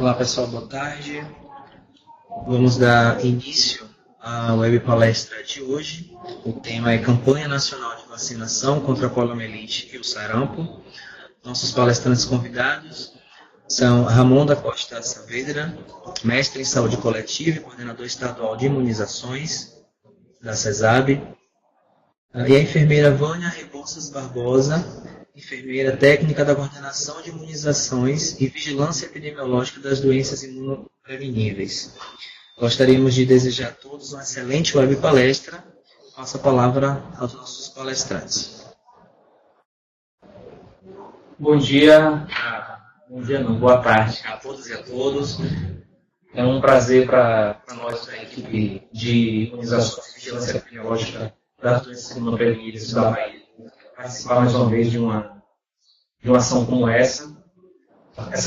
Olá pessoal, boa tarde. Vamos dar início à web palestra de hoje. O tema é Campanha Nacional de Vacinação contra a Poliomielite e o Sarampo. Nossos palestrantes convidados são Ramon da Costa Saavedra, mestre em Saúde Coletiva e coordenador estadual de imunizações da CESAB, e a enfermeira Vânia Rebouças Barbosa, enfermeira técnica da coordenação de imunizações e vigilância epidemiológica das doenças imunopreveníveis. Gostaríamos de desejar a todos uma excelente web palestra. Passo a palavra aos nossos palestrantes. Bom dia, boa tarde a todas e a todos. É um prazer para nós da equipe de imunizações e vigilância epidemiológica das doenças imunopreveníveis da Bahia participar mais uma vez de uma ação como essa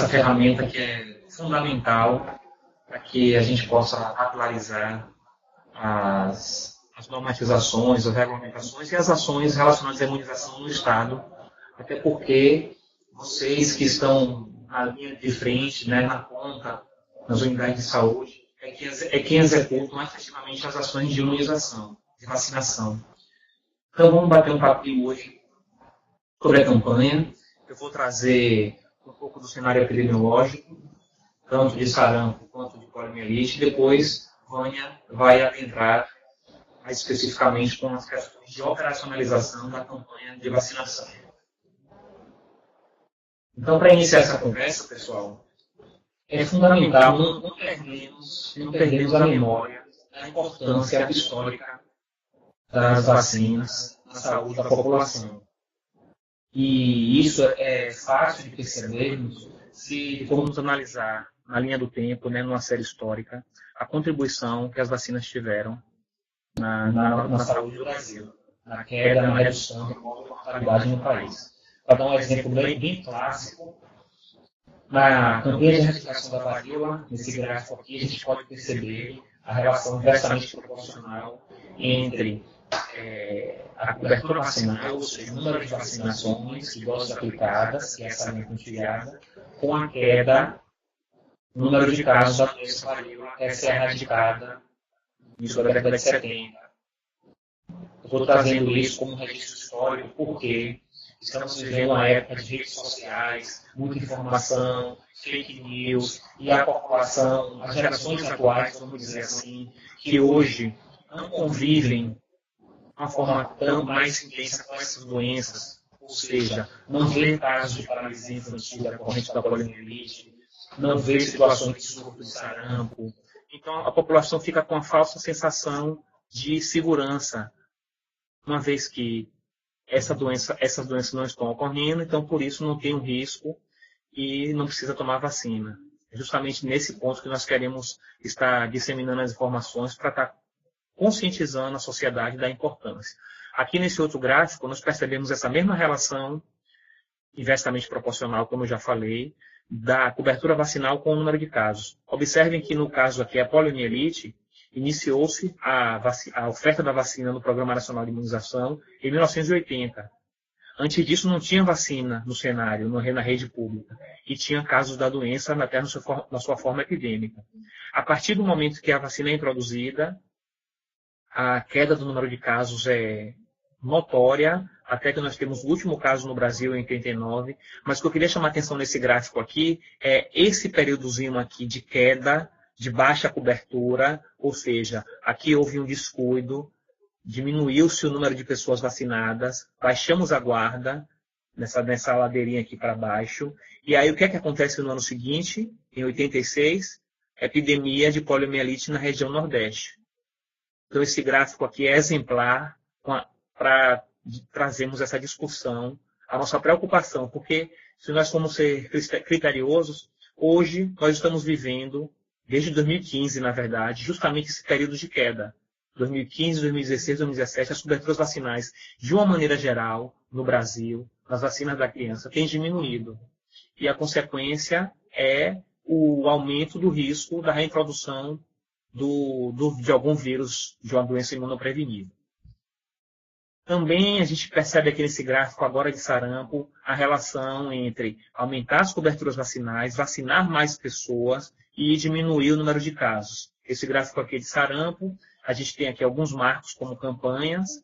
ferramenta que é fundamental para que a gente possa atualizar as normatizações, as regulamentações e as ações relacionadas à imunização no Estado, até porque vocês que estão na linha de frente, na ponta, nas unidades de saúde, é quem executa mais efetivamente as ações de imunização, de vacinação. Então vamos bater um papinho hoje sobre a campanha. Eu vou trazer um pouco do cenário epidemiológico, tanto de sarampo quanto de poliomielite. Depois, Vânia vai adentrar mais especificamente com as questões de operacionalização da campanha de vacinação. Então, para iniciar essa conversa, pessoal, é fundamental não perdermos a memória da importância histórica das vacinas na saúde da população. E isso é fácil de percebermos se formos analisar na linha do tempo, numa série histórica, a contribuição que as vacinas tiveram na saúde do Brasil, na queda, na redução da mortalidade no país. Para dar um exemplo bem clássico, na campanha de erradicação da varíola, nesse gráfico aqui, a gente pode perceber a relação inversamente proporcional entre a cobertura vacinal, ou seja, o número de vacinações, de doses aplicadas, que é essa linha pontilhada, com a queda no número de casos da doença varíola até ser erradicada isso da década de 70. Eu estou trazendo isso como um registro histórico porque estamos vivendo uma época de redes sociais, muita informação, fake news, e a população, as gerações atuais, vamos dizer assim, que hoje não convivem de uma forma tão mais intensa com essas doenças, ou seja, não vê casos de paralisia infantil decorrente da poliomielite, não vê situações de surto de sarampo. Então, a população fica com a falsa sensação de segurança, uma vez que essas doenças não estão ocorrendo, então, por isso, não tem um risco e não precisa tomar vacina. É justamente nesse ponto que nós queremos estar disseminando as informações para estar conscientizando a sociedade da importância. Aqui nesse outro gráfico, nós percebemos essa mesma relação inversamente proporcional, como eu já falei, da cobertura vacinal com o número de casos. Observem que no caso aqui, a poliomielite, iniciou-se a oferta da vacina no Programa Nacional de Imunização em 1980. Antes disso, não tinha vacina no cenário, na rede pública, e tinha casos da doença até na sua forma epidêmica. A partir do momento que a vacina é introduzida, a queda do número de casos é notória, até que nós temos o último caso no Brasil em 89, mas o que eu queria chamar a atenção nesse gráfico aqui é esse períodozinho aqui de queda, de baixa cobertura, ou seja, aqui houve um descuido, diminuiu-se o número de pessoas vacinadas, baixamos a guarda nessa ladeirinha aqui para baixo, e aí o que é que acontece no ano seguinte, em 86, epidemia de poliomielite na região Nordeste. Então esse gráfico aqui é exemplar para trazermos essa discussão, a nossa preocupação, porque se nós formos ser criteriosos, hoje nós estamos vivendo, desde 2015, na verdade, justamente esse período de queda. 2015, 2016, 2017, as coberturas vacinais, de uma maneira geral, no Brasil, nas vacinas da criança, têm diminuído. E a consequência é o aumento do risco da reintrodução de algum vírus, de uma doença imunoprevenível. Também a gente percebe aqui nesse gráfico agora de sarampo a relação entre aumentar as coberturas vacinais, vacinar mais pessoas e diminuir o número de casos. Esse gráfico aqui de sarampo, a gente tem aqui alguns marcos como campanhas.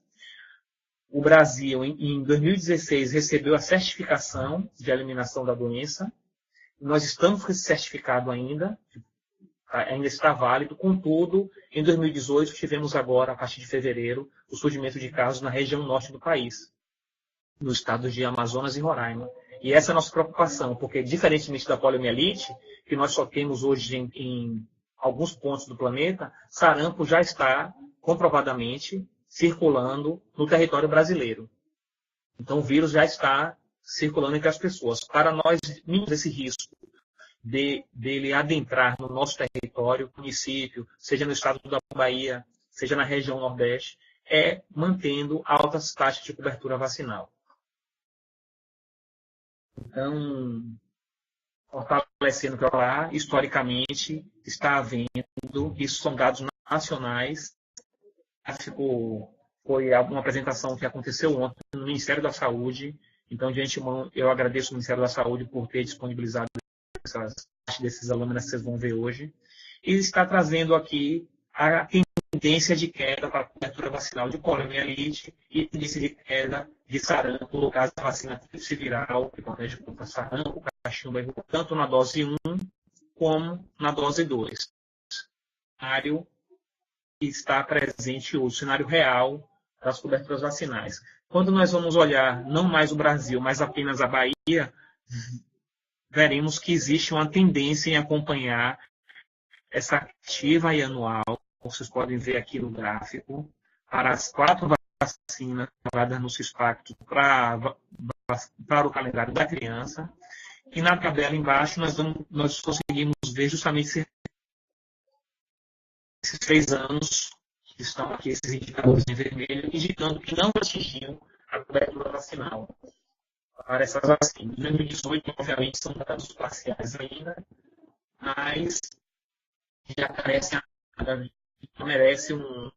O Brasil, em 2016, recebeu a certificação de eliminação da doença. Nós estamos com esse certificado ainda está válido. Contudo, em 2018, tivemos agora, a partir de fevereiro, o surgimento de casos na região norte do país, no estado de Amazonas e Roraima. E essa é a nossa preocupação, porque, diferentemente da poliomielite, que nós só temos hoje em alguns pontos do planeta, sarampo já está comprovadamente circulando no território brasileiro. Então, o vírus já está circulando entre as pessoas. Para nós, diminuir esse risco dele adentrar no nosso território, município, seja no estado da Bahia, seja na região Nordeste, é mantendo altas taxas de cobertura vacinal. Então, fortalecendo para lá, historicamente, está havendo, isso são dados nacionais, foi uma apresentação que aconteceu ontem no Ministério da Saúde, então, de antemão, eu agradeço ao Ministério da Saúde por ter disponibilizado desses alunos que vocês vão ver hoje, e está trazendo aqui a tendência de queda para a cobertura vacinal de poliomielite e tendência de queda de sarampo, no caso da vacina tríplice viral, que protege contra sarampo, cachumba, tanto na dose 1 como na dose 2. O cenário que está presente hoje, o cenário real das coberturas vacinais. Quando nós vamos olhar não mais o Brasil, mas apenas a Bahia, veremos que existe uma tendência em acompanhar essa ativa e anual, vocês podem ver aqui no gráfico, para as 4 vacinas dadas no CISPACT para o calendário da criança. E na tabela embaixo nós conseguimos ver justamente esses 3 anos que estão aqui, esses indicadores em vermelho, indicando que não atingiu a cobertura vacinal para essas vacinas. Em 2018, obviamente, são dados parciais ainda, mas já merece um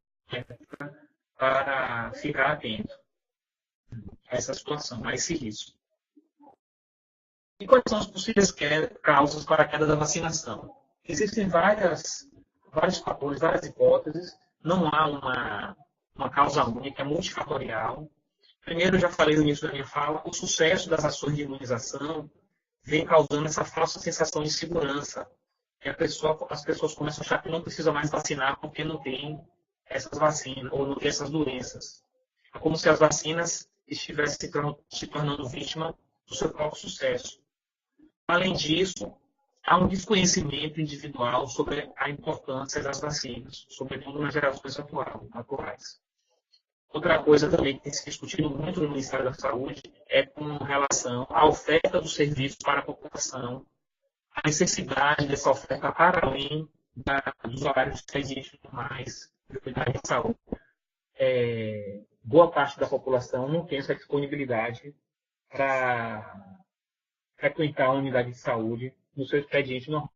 para ficar atento a essa situação, a esse risco. E quais são as possíveis causas para a queda da vacinação? Existem vários fatores, várias hipóteses, não há uma causa única, é multifatorial. Primeiro, eu já falei no início da minha fala, o sucesso das ações de imunização vem causando essa falsa sensação de segurança. E as pessoas começam a achar que não precisa mais vacinar porque não tem essas vacinas ou não tem essas doenças. É como se as vacinas estivessem se tornando vítima do seu próprio sucesso. Além disso, há um desconhecimento individual sobre a importância das vacinas, sobretudo nas gerações atuais. Outra coisa também que tem se discutido muito no Ministério da Saúde é com relação à oferta dos serviços para a população, a necessidade dessa oferta para além dos horários de expediente normais de cuidado de saúde. Boa parte da população não tem essa disponibilidade para frequentar a unidade de saúde no seu expediente normal.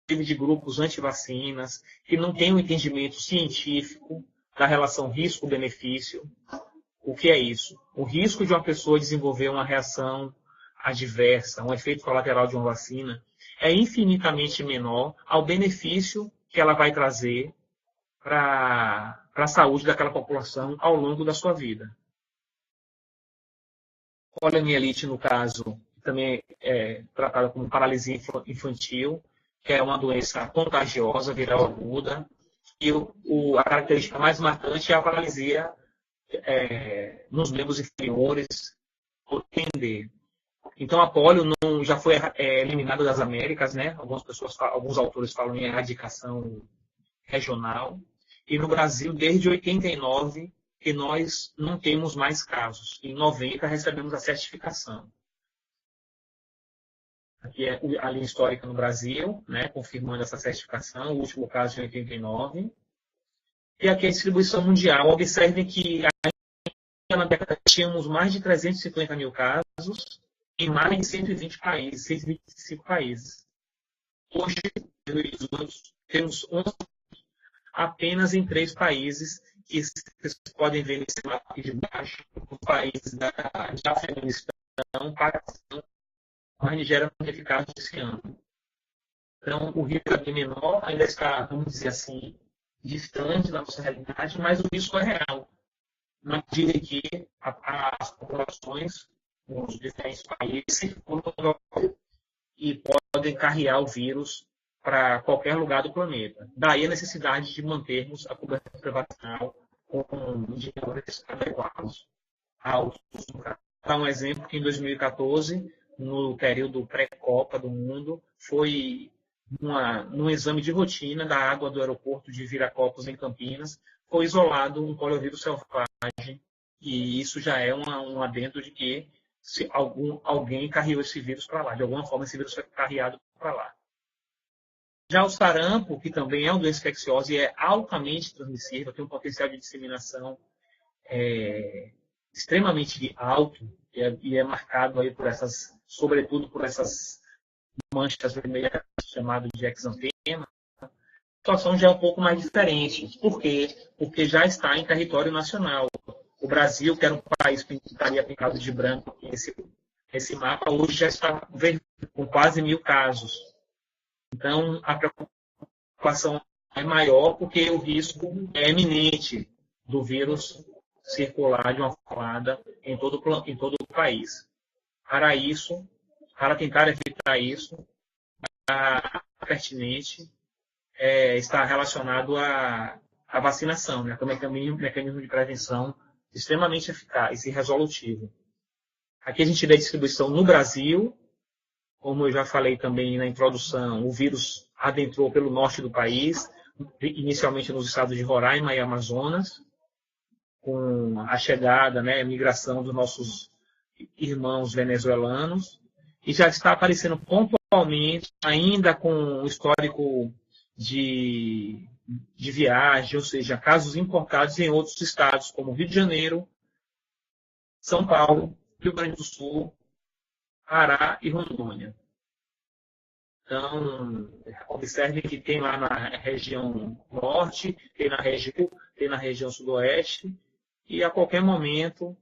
De grupos anti-vacinas, que não têm um entendimento científico da relação risco-benefício. O que é isso? O risco de uma pessoa desenvolver uma reação adversa, um efeito colateral de uma vacina, é infinitamente menor ao benefício que ela vai trazer para a saúde daquela população ao longo da sua vida. Poliomielite, no caso, também é tratada como paralisia infantil, que é uma doença contagiosa, viral aguda, e a característica mais marcante é a paralisia nos membros inferiores, ou tender. Então, a polio já foi eliminada das Américas, né? Alguns autores falam em erradicação regional, e no Brasil, desde 89, que nós não temos mais casos. Em 90, recebemos a certificação. Aqui é a linha histórica no Brasil, né, confirmando essa certificação, o último caso em 89. E aqui a distribuição mundial. Observem que na década tínhamos mais de 350 mil casos, em mais de 120 países, 125 países. Hoje, em 2018, temos apenas em 3 países que vocês podem ver nesse mapa aqui de baixo, os países de Afeganistão, Paquistão, a Nigéria não teve casos esse ano. Então, o risco é bem menor, ainda está, vamos dizer assim, distante da nossa realidade, mas o risco é real. Na medida que as populações nos diferentes países circulam e podem carregar o vírus para qualquer lugar do planeta. Daí a necessidade de mantermos a cobertura vacinal com indicadores adequados. Para dar um exemplo, que em 2014, no período pré-Copa do Mundo, foi num exame de rotina da água do aeroporto de Viracopos, em Campinas, foi isolado um poliovírus selvagem, e isso já é um adendo de que se alguém carregou esse vírus para lá, de alguma forma esse vírus foi carregado para lá. Já o sarampo, que também é uma doença infecciosa e é altamente transmissível, tem um potencial de disseminação extremamente alto e é marcado aí por essas, sobretudo por essas manchas vermelhas chamadas de exantema. A situação já é um pouco mais diferente. Por quê? Porque já está em território nacional. O Brasil, que era um país que estaria pintado de branco esse mapa, hoje já está com quase 1.000 casos. Então, a preocupação é maior porque o risco é eminente do vírus circular de uma forma em todo o país. Para tentar evitar isso, a pertinente está relacionado à vacinação, né? Que é um mecanismo de prevenção extremamente eficaz e resolutivo. Aqui a gente vê a distribuição no Brasil. Como eu já falei também na introdução, o vírus adentrou pelo norte do país, inicialmente nos estados de Roraima e Amazonas, com a chegada, a migração dos nossos irmãos venezuelanos, e já está aparecendo pontualmente, ainda com o histórico de viagem, ou seja, casos importados em outros estados, como Rio de Janeiro, São Paulo, Rio Grande do Sul, Pará e Rondônia. Então, observe que tem lá na região norte, tem na região sudoeste, e a qualquer momento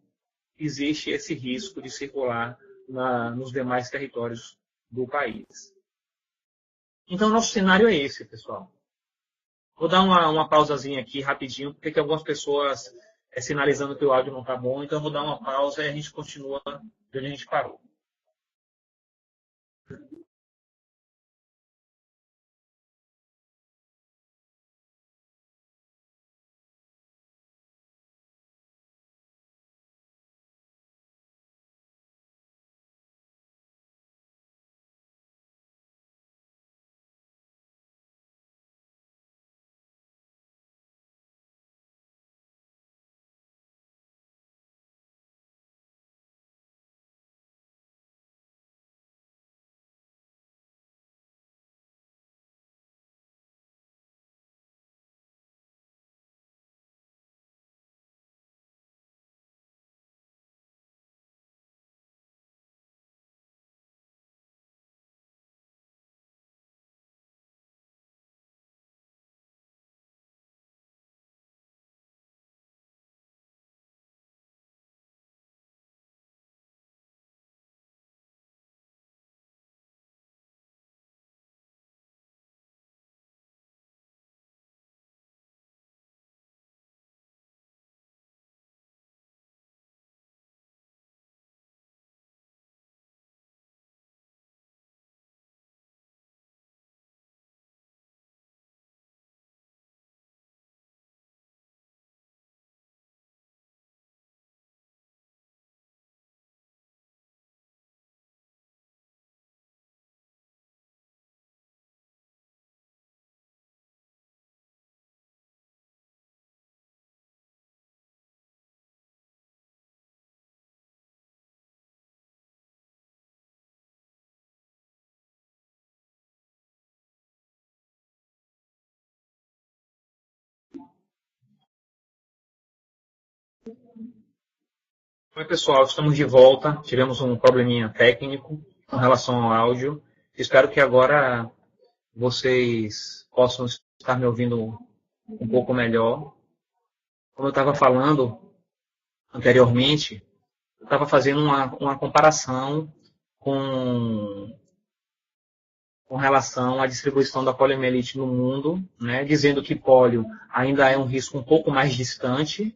existe esse risco de circular nos demais territórios do país. Então, nosso cenário é esse, pessoal. Vou dar uma pausazinha aqui rapidinho, porque tem algumas pessoas sinalizando que o áudio não está bom, então eu vou dar uma pausa e a gente continua de onde a gente parou. Oi, pessoal, estamos de volta. Tivemos um probleminha técnico com relação ao áudio. Espero que agora vocês possam estar me ouvindo um pouco melhor. Como eu estava falando anteriormente, eu estava fazendo uma comparação com relação à distribuição da poliomielite no mundo, né, dizendo que pólio ainda é um risco um pouco mais distante,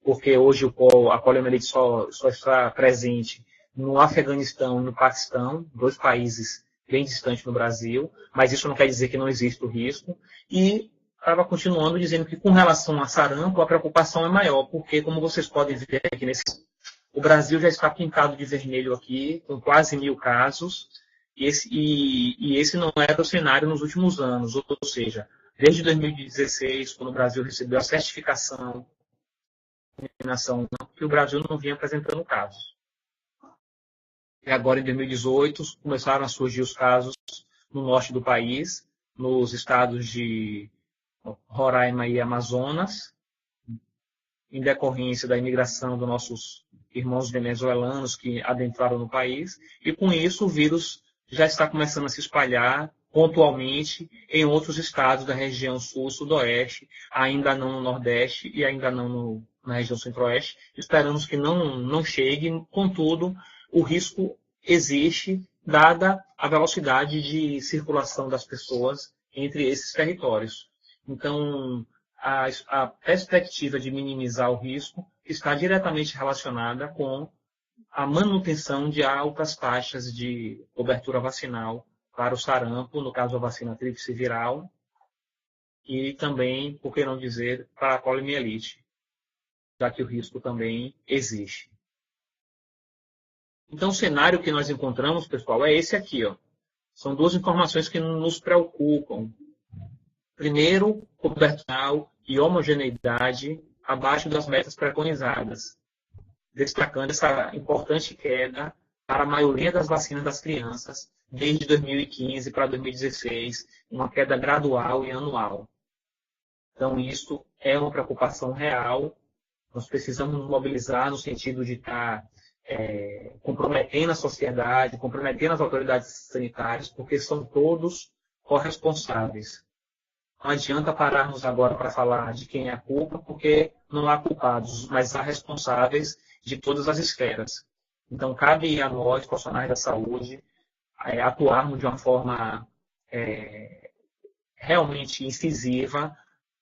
porque hoje a poliomielite só está presente no Afeganistão e no Paquistão, 2 países bem distantes do Brasil, mas isso não quer dizer que não existe o risco. E estava continuando dizendo que com relação a sarampo, a preocupação é maior, porque, como vocês podem ver aqui o Brasil já está pintado de vermelho aqui, com quase 1.000 casos, e esse não era o cenário nos últimos anos, ou seja, desde 2016, quando o Brasil recebeu a certificação que o Brasil não vinha apresentando casos. E agora, em 2018, começaram a surgir os casos no norte do país, nos estados de Roraima e Amazonas, em decorrência da imigração dos nossos irmãos venezuelanos que adentraram no país, e com isso o vírus já está começando a se espalhar pontualmente em outros estados da região sul, sudoeste, ainda não no nordeste e ainda não na região centro-oeste. Esperamos que não chegue, contudo, o risco existe, dada a velocidade de circulação das pessoas entre esses territórios. Então, a perspectiva de minimizar o risco está diretamente relacionada com a manutenção de altas taxas de cobertura vacinal para o sarampo, no caso a vacina tríplice viral, e também, por que não dizer, para a poliomielite, já que o risco também existe. Então, o cenário que nós encontramos, pessoal, é esse aqui, ó. São 2 informações que nos preocupam. Primeiro, cobertura e homogeneidade abaixo das metas preconizadas, destacando essa importante queda para a maioria das vacinas das crianças, desde 2015 para 2016, uma queda gradual e anual. Então, isso é uma preocupação real. Nós precisamos nos mobilizar no sentido de estar comprometendo a sociedade, comprometendo as autoridades sanitárias, porque são todos corresponsáveis. Não adianta pararmos agora para falar de quem é a culpa, porque não há culpados, mas há responsáveis de todas as esferas. Então, cabe a nós, profissionais da saúde, atuarmos de uma forma realmente incisiva,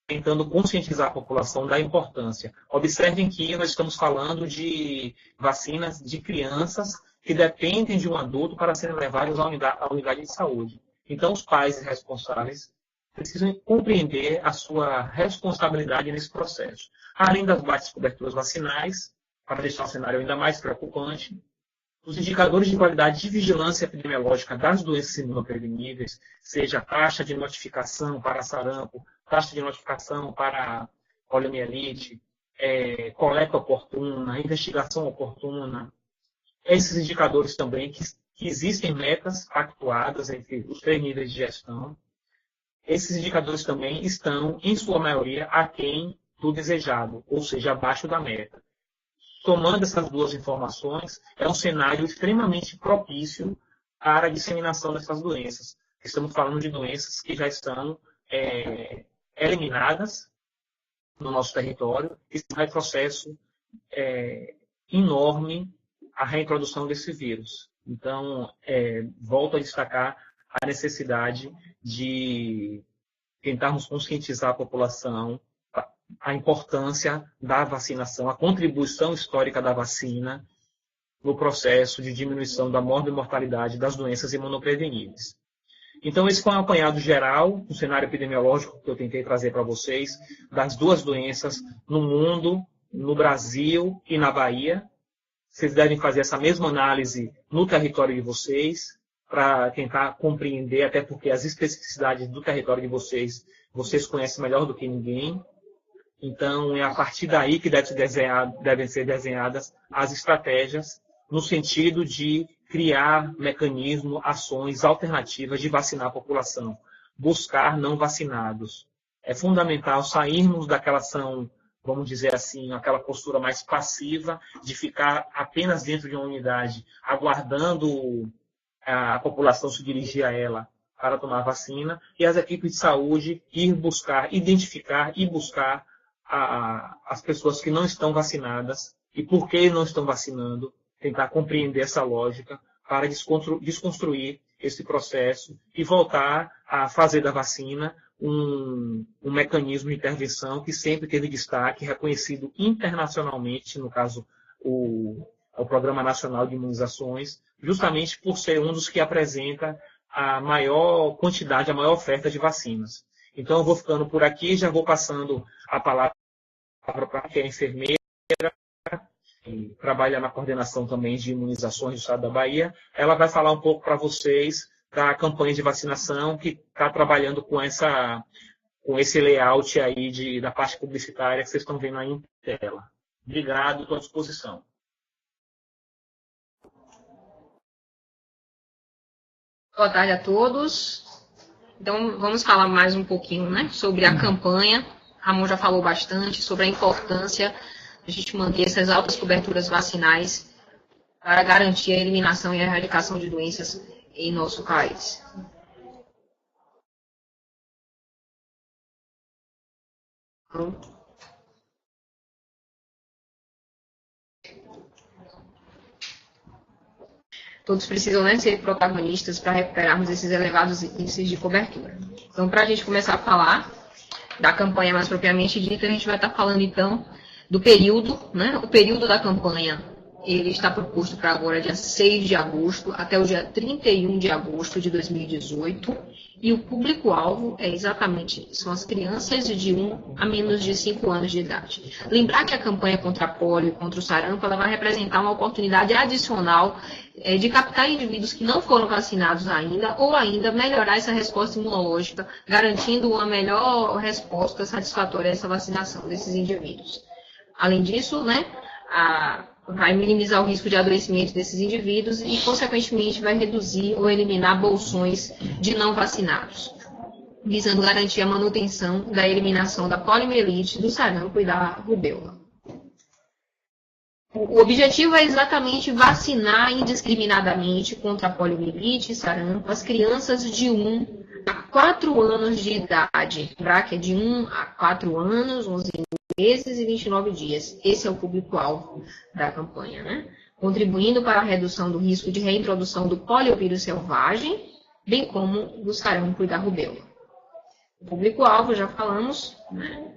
tentando conscientizar a população da importância. Observem que nós estamos falando de vacinas de crianças que dependem de um adulto para serem levados à unidade de saúde. Então, os pais responsáveis precisam compreender a sua responsabilidade nesse processo. Além das baixas coberturas vacinais, para deixar o cenário ainda mais preocupante, os indicadores de qualidade de vigilância epidemiológica das doenças imunopreveníveis, seja a taxa de notificação para sarampo, taxa de notificação para poliomielite, coleta oportuna, investigação oportuna, esses indicadores também, que existem metas pactuadas entre os 3 níveis de gestão, esses indicadores também estão, em sua maioria, aquém do desejado, ou seja, abaixo da meta. Somando essas 2 informações, é um cenário extremamente propício para a disseminação dessas doenças. Estamos falando de doenças que já estão eliminadas no nosso território e um retrocesso enorme à reintrodução desse vírus. Então, volto a destacar a necessidade de tentarmos conscientizar a população a importância da vacinação, a contribuição histórica da vacina no processo de diminuição da mortalidade das doenças imunopreveníveis. Então, esse foi um apanhado geral, um cenário epidemiológico que eu tentei trazer para vocês, das 2 doenças no mundo, no Brasil e na Bahia. Vocês devem fazer essa mesma análise no território de vocês, para tentar compreender, até porque as especificidades do território de vocês conhecem melhor do que ninguém. Então, é a partir daí que devem ser desenhadas as estratégias, no sentido de criar mecanismos, ações alternativas de vacinar a população, buscar não vacinados. É fundamental sairmos daquela ação vamos dizer assim, aquela postura mais passiva de ficar apenas dentro de uma unidade, aguardando a população se dirigir a ela para tomar vacina, e as equipes de saúde ir buscar, identificar e buscar as pessoas que não estão vacinadas e por que não estão vacinando, tentar compreender essa lógica para desconstruir esse processo e voltar a fazer da vacina um mecanismo de intervenção que sempre teve destaque, reconhecido internacionalmente, no caso o Programa Nacional de Imunizações, justamente por ser um dos que apresenta a maior quantidade, a maior oferta de vacinas. Então, eu vou ficando por aqui, já vou passando a palavra para a enfermeira, que trabalha na coordenação também de imunizações do Estado da Bahia. Ela vai falar um pouco para vocês da campanha de vacinação, que está trabalhando com esse layout aí da parte publicitária que vocês estão vendo aí em tela. Obrigado, estou à disposição. Boa tarde a todos. Então, vamos falar mais um pouquinho, né, sobre a campanha. Ramon já falou bastante sobre a importância de a gente manter essas altas coberturas vacinais para garantir a eliminação e a erradicação de doenças em nosso país. Todos precisam, né, ser protagonistas para recuperarmos esses elevados índices de cobertura. Então, para a gente começar a falar da campanha mais propriamente dita, a gente vai estar falando, então, do período, né? O período da campanha, ele está proposto para agora, dia 6 de agosto, até o dia 31 de agosto de 2018, e o público-alvo são as crianças de 1 a menos de 5 anos de idade. Lembrar que a campanha contra a polio e contra o sarampo, ela vai representar uma oportunidade adicional de captar indivíduos que não foram vacinados ainda, ou ainda melhorar essa resposta imunológica, garantindo uma melhor resposta satisfatória a essa vacinação desses indivíduos. Além disso, né, vai minimizar o risco de adoecimento desses indivíduos e, consequentemente, vai reduzir ou eliminar bolsões de não vacinados, visando garantir a manutenção da eliminação da poliomielite, do sarampo e da rubéola. O objetivo é exatamente vacinar indiscriminadamente contra a poliomielite e sarampo as crianças de 1 a 4 anos de idade. Lembrar que é de 1 a 4 anos, 11 meses e 29 dias. Esse é o público-alvo da campanha, né? Contribuindo para a redução do risco de reintrodução do poliovírus selvagem, bem como do sarampo e da rubéola. O público-alvo, já falamos, né?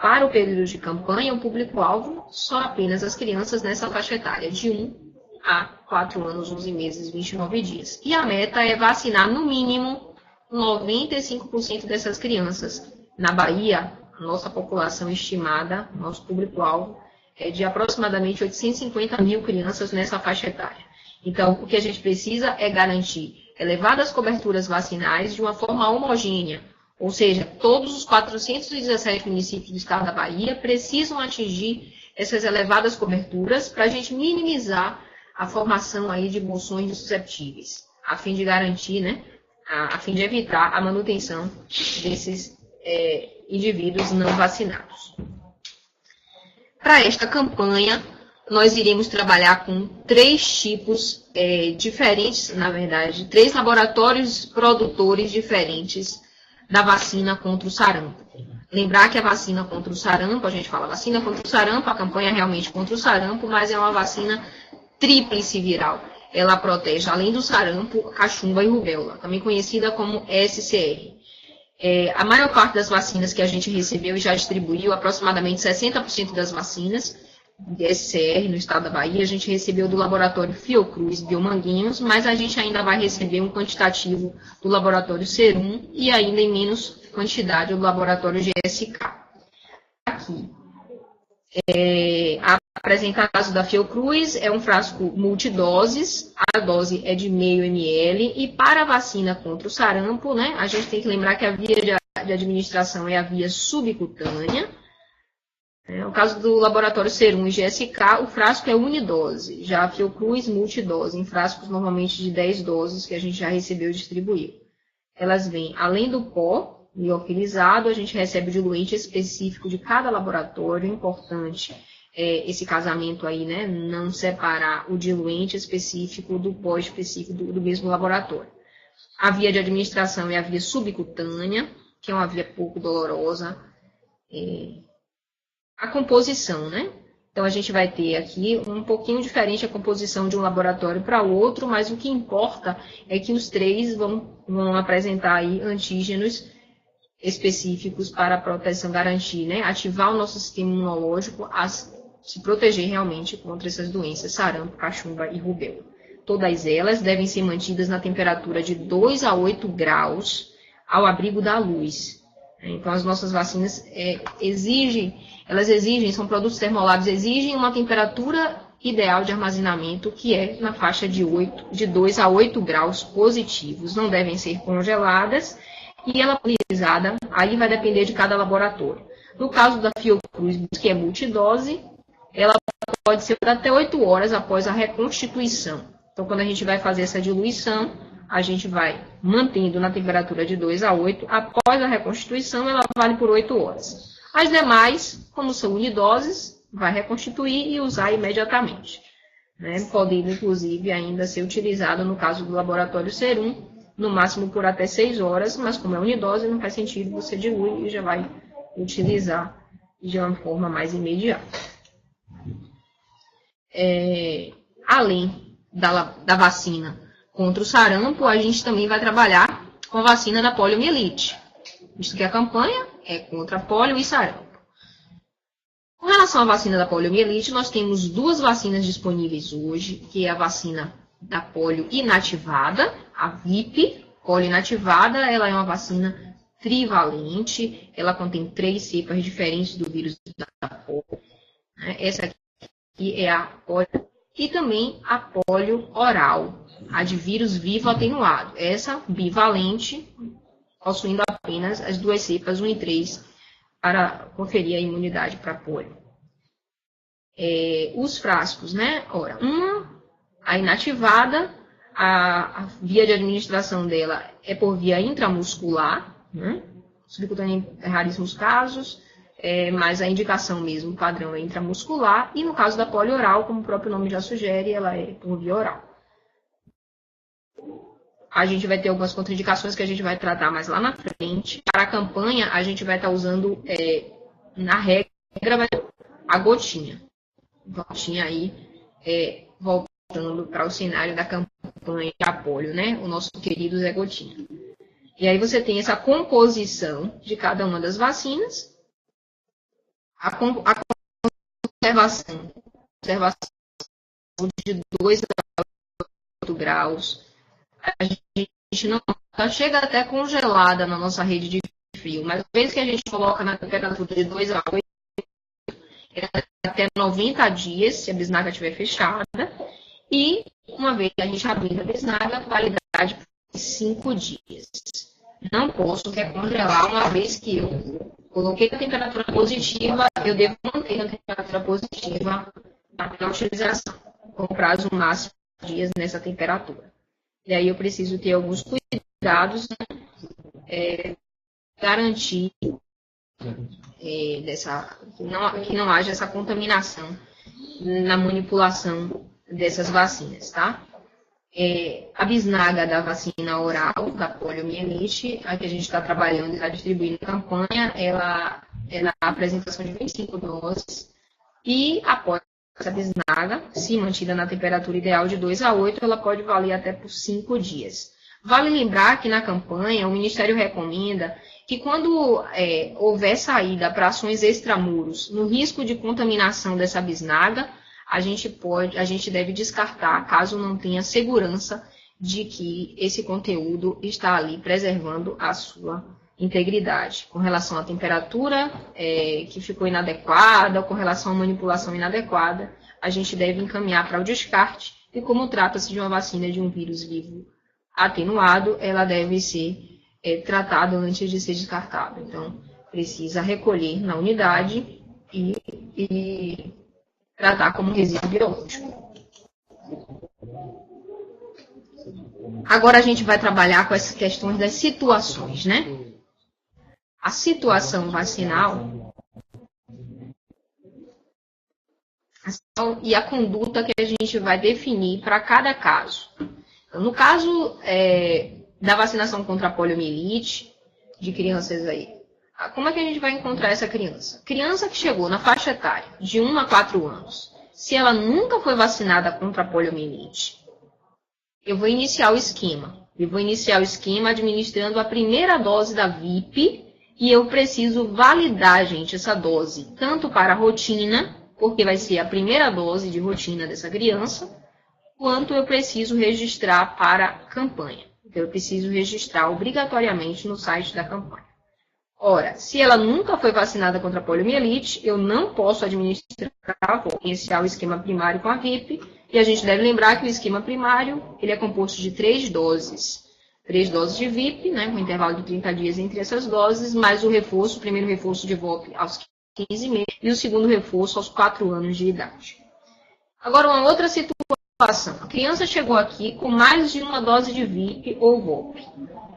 Para o período de campanha, o público-alvo só apenas as crianças nessa faixa etária, de 1 a 4 anos, 11 meses e 29 dias. E a meta é vacinar, no mínimo, 95% dessas crianças. Na Bahia, a nossa população estimada, nosso público-alvo, é de aproximadamente 850 mil crianças nessa faixa etária. Então, o que a gente precisa é garantir elevadas coberturas vacinais de uma forma homogênea, ou seja, todos os 417 municípios do estado da Bahia precisam atingir essas elevadas coberturas para a gente minimizar a formação aí de bolsões susceptíveis, a fim de garantir, né, a fim de evitar a manutenção desses indivíduos não vacinados. Para esta campanha, nós iremos trabalhar com 3 tipos diferentes, na verdade, 3 laboratórios produtores diferentes da vacina contra o sarampo. Lembrar que a vacina contra o sarampo, a gente fala vacina contra o sarampo, a campanha é realmente contra o sarampo, mas é uma vacina tríplice viral. Ela protege, além do sarampo, cachumba e rubéola, também conhecida como SCR. A maior parte das vacinas que a gente recebeu e já distribuiu, aproximadamente 60% das vacinas de SCR no estado da Bahia, a gente recebeu do laboratório Fiocruz Biomanguinhos, mas a gente ainda vai receber um quantitativo do laboratório Serum e ainda em menos quantidade do laboratório GSK. Aqui, a apresentação da Fiocruz é um frasco multidoses, a dose é de 0,5 ml, e para a vacina contra o sarampo, né, a gente tem que lembrar que a via de administração é a via subcutânea. No caso do laboratório Serum e GSK, o frasco é unidose, já a Fiocruz multidose, em frascos normalmente de 10 doses que a gente já recebeu e distribuiu. Elas vêm, além do pó, liofilizado, a gente recebe o diluente específico de cada laboratório. É importante esse casamento aí, né? Não separar o diluente específico do pó específico do mesmo laboratório. A via de administração é a via subcutânea, que é uma via pouco dolorosa. A composição, né? Então, a gente vai ter aqui um pouquinho diferente a composição de um laboratório para o outro, mas o que importa é que os três vão apresentar aí antígenos específicos para a proteção, garantir, né? Ativar o nosso sistema imunológico a se proteger realmente contra essas doenças, sarampo, cachumba e rubéola. Todas elas devem ser mantidas na temperatura de 2 a 8 graus ao abrigo da luz. Então, as nossas vacinas são produtos termoláveis, exigem uma temperatura ideal de armazenamento, que é na faixa de 2 a 8 graus positivos. Não devem ser congeladas e ela utilizada, aí vai depender de cada laboratório. No caso da Fiocruz, que é multidose, ela pode ser até 8 horas após a reconstituição. Então, quando a gente vai fazer essa diluição, a gente vai mantendo na temperatura de 2 a 8. Após a reconstituição, ela vale por 8 horas. As demais, como são unidoses, vai reconstituir e usar imediatamente. Podendo, inclusive, ainda ser utilizada no caso do laboratório Serum, no máximo por até 6 horas, mas como é unidose, não faz sentido, você dilui e já vai utilizar de uma forma mais imediata. Além da vacina contra o sarampo, a gente também vai trabalhar com a vacina da poliomielite, visto que a campanha é contra polio e sarampo. Com relação à vacina da poliomielite, nós temos 2 vacinas disponíveis hoje, que é a vacina da polio inativada, a VIP. Polio inativada, ela é uma vacina trivalente, ela contém 3 cepas diferentes do vírus da polio. Essa aqui é a polio. E também a polio oral, a de vírus vivo atenuado. Essa bivalente, possuindo apenas as 2 cepas 1 e 3, para conferir a imunidade para polio. Os frascos, né? Ora, a inativada, a via de administração dela é por via intramuscular, né? Subcutânea em raríssimos casos, mas a indicação mesmo, o padrão é intramuscular, e no caso da polio oral, como o próprio nome já sugere, ela é por via oral. A gente vai ter algumas contraindicações que a gente vai tratar mais lá na frente. Para a campanha, a gente vai estar usando, na regra, a gotinha. Gotinha aí, voltando para o cenário da campanha de polio, né? O nosso querido Zé Gotinha. E aí você tem essa composição de cada uma das vacinas. A conservação de 2 a 8 graus. A gente não chega até congelada na nossa rede de frio, mas uma vez que a gente coloca na temperatura de 2 a 8, até 90 dias, se a bisnaga estiver fechada, e uma vez que a gente abrir a bisnaga, validade por 5 dias. Não posso recongelar uma vez que eu coloquei a temperatura positiva, eu devo manter a temperatura positiva até a utilização, com prazo máximo de dias nessa temperatura. E aí eu preciso ter alguns cuidados, né? Garantir que não haja essa contaminação na manipulação dessas vacinas, tá? A bisnaga da vacina oral, da poliomielite, a que a gente está trabalhando e está distribuindo na campanha, ela é na apresentação de 25 doses, e após essa bisnaga, se mantida na temperatura ideal de 2 a 8, ela pode valer até por 5 dias. Vale lembrar que na campanha o Ministério recomenda que quando houver saída para ações extramuros, no risco de contaminação dessa bisnaga, a gente deve descartar, caso não tenha segurança de que esse conteúdo está ali preservando a sua integridade. Com relação à temperatura que ficou inadequada, ou com relação à manipulação inadequada, a gente deve encaminhar para o descarte, e como trata-se de uma vacina de um vírus vivo atenuado, ela deve ser tratada antes de ser descartada. Então, precisa recolher na unidade e tratar como resíduo biológico. Agora a gente vai trabalhar com essas questões das situações, né? a situação vacinal e a conduta que a gente vai definir para cada caso. Então, no caso da vacinação contra a poliomielite de crianças aí, como é que a gente vai encontrar essa criança? Criança que chegou na faixa etária de 1 a 4 anos, se ela nunca foi vacinada contra a poliomielite, eu vou iniciar o esquema. Eu vou iniciar o esquema administrando a primeira dose da VIP e eu preciso validar, gente, essa dose, tanto para a rotina, porque vai ser a primeira dose de rotina dessa criança, quanto eu preciso registrar para a campanha. Então, eu preciso registrar obrigatoriamente no site da campanha. Ora, se ela nunca foi vacinada contra a poliomielite, eu não posso administrar, vou iniciar o esquema primário com a VIP, e a gente deve lembrar que o esquema primário ele é composto de 3 doses. 3 doses de VIP, né, com intervalo de 30 dias entre essas doses, mais o reforço, o primeiro reforço de VOP aos 15 meses e o segundo reforço aos 4 anos de idade. Agora, uma outra situação. A criança chegou aqui com mais de uma dose de VIP ou VOP.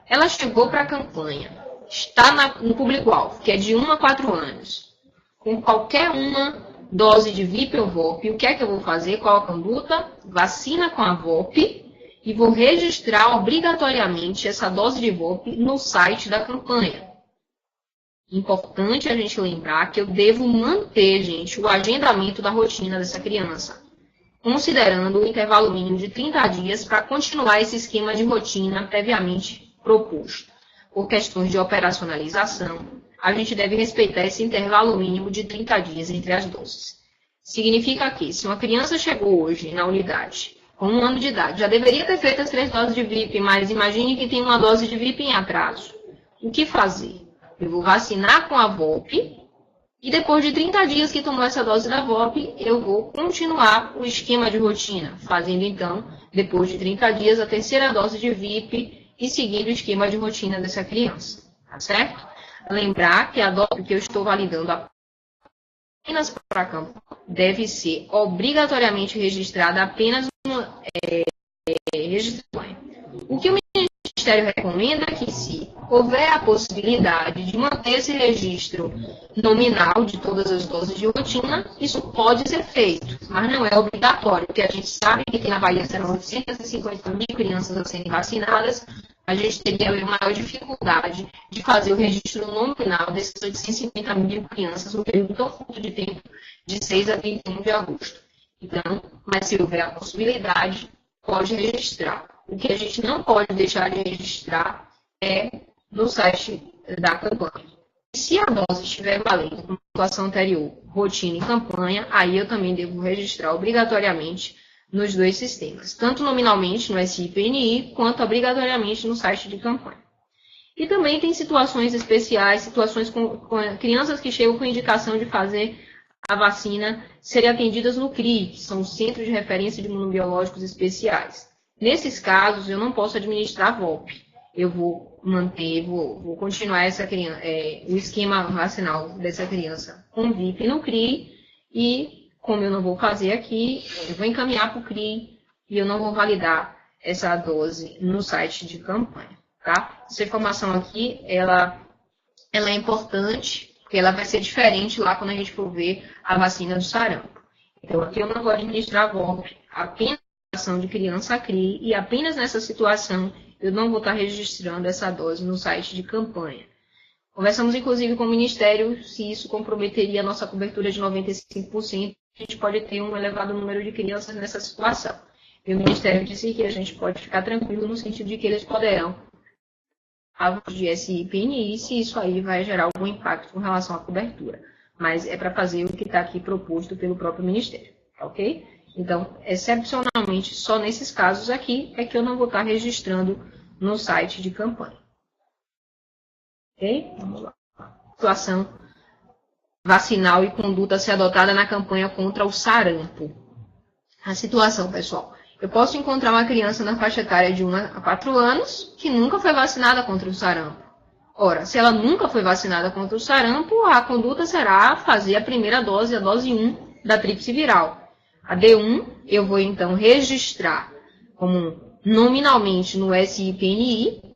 Ela chegou para a campanha. Está no público-alvo, que é de 1 a 4 anos. Com qualquer uma dose de VIP ou VOP, o que é que eu vou fazer? Qual a conduta? Vacina com a VOP e vou registrar obrigatoriamente essa dose de VOP no site da campanha. Importante a gente lembrar que eu devo manter, gente, o agendamento da rotina dessa criança, considerando o intervalo mínimo de 30 dias para continuar esse esquema de rotina previamente proposto. Por questões de operacionalização, a gente deve respeitar esse intervalo mínimo de 30 dias entre as doses. Significa que, se uma criança chegou hoje na unidade com 1 ano de idade, já deveria ter feito as 3 doses de VIP, mas imagine que tem uma dose de VIP em atraso. O que fazer? Eu vou vacinar com a VOP e depois de 30 dias que tomou essa dose da VOP, eu vou continuar o esquema de rotina, fazendo então, depois de 30 dias, a terceira dose de VIP e seguindo o esquema de rotina dessa criança, tá certo? Lembrar que a dose que eu estou validando apenas para campo deve ser obrigatoriamente registrada apenas no registro. O que o Ministério recomenda é que, se houver a possibilidade de manter esse registro nominal de todas as doses de rotina, isso pode ser feito, mas não é obrigatório, porque a gente sabe que na Bahia serão 850 mil crianças a serem vacinadas, a gente teria uma maior dificuldade de fazer o registro nominal dessas 850 mil crianças no período tão curto de tempo, de 6 a 31 de agosto. Então, mas se houver a possibilidade, pode registrar. O que a gente não pode deixar de registrar é no site da campanha. Se a dose estiver valendo com a situação anterior, rotina e campanha, aí eu também devo registrar obrigatoriamente nos 2 sistemas, tanto nominalmente no SI-PNI, quanto obrigatoriamente no site de campanha. E também tem situações especiais, situações com crianças que chegam com indicação de fazer a vacina serem atendidas no CRI, que são os Centros de Referência de Imunobiológicos Especiais. Nesses casos, eu não posso administrar VOP. Eu vou manter, vou continuar o esquema vacinal dessa criança com VIP no CRI e, como eu não vou fazer aqui, eu vou encaminhar para o CRI e eu não vou validar essa dose no site de campanha, tá? Essa informação aqui, ela é importante, porque ela vai ser diferente lá quando a gente for ver a vacina do sarampo. Então, aqui eu não vou administrar VOP, apenas de criança CRI, e apenas nessa situação eu não vou estar registrando essa dose no site de campanha. Conversamos, inclusive, com o Ministério se isso comprometeria a nossa cobertura de 95%. A gente pode ter um elevado número de crianças nessa situação. E o Ministério disse que a gente pode ficar tranquilo no sentido de que eles poderão de SI-PNI, se isso aí vai gerar algum impacto com relação à cobertura. Mas é para fazer o que está aqui proposto pelo próprio Ministério, ok? Então, excepcionalmente, só nesses casos aqui é que eu não vou estar registrando no site de campanha. Ok? Vamos lá. Situação vacinal e conduta a ser adotada na campanha contra o sarampo. A situação, pessoal. Eu posso encontrar uma criança na faixa etária de 1 a 4 anos que nunca foi vacinada contra o sarampo. Ora, se ela nunca foi vacinada contra o sarampo, a conduta será fazer a primeira dose, a dose 1 da tríplice viral. A D1, eu vou então registrar como nominalmente no SI-PNI,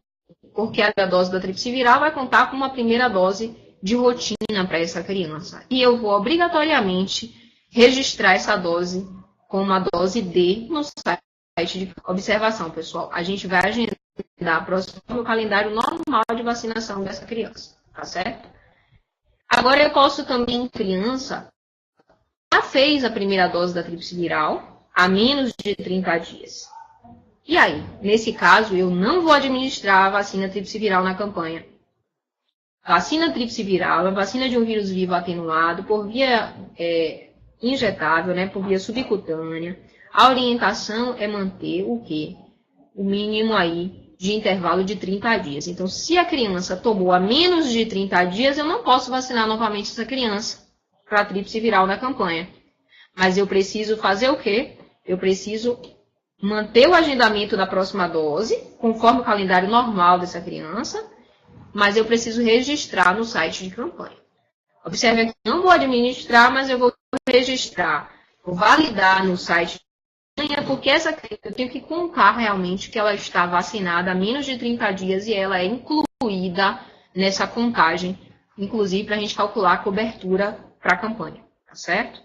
porque a dose da tríplice viral vai contar com uma primeira dose de rotina para essa criança. E eu vou obrigatoriamente registrar essa dose com uma dose D no site de observação, pessoal. A gente vai agendar próximo o calendário normal de vacinação dessa criança, tá certo? Agora eu posso também, em criança, já fez a primeira dose da tríplice viral há menos de 30 dias. E aí, nesse caso, eu não vou administrar a vacina tríplice viral na campanha. Vacina tríplice viral é vacina de um vírus vivo atenuado por via injetável, né, por via subcutânea. A orientação é manter o quê? O mínimo aí de intervalo de 30 dias. Então, se a criança tomou há menos de 30 dias, eu não posso vacinar novamente essa criança para a tríplice viral na campanha. Mas eu preciso fazer o quê? Eu preciso manter o agendamento da próxima dose, conforme o calendário normal dessa criança, mas eu preciso registrar no site de campanha. Observe que não vou administrar, mas eu vou registrar, vou validar no site de campanha, porque essa criança eu tenho que contar realmente que ela está vacinada há menos de 30 dias e ela é incluída nessa contagem, inclusive para a gente calcular a cobertura para a campanha, tá certo?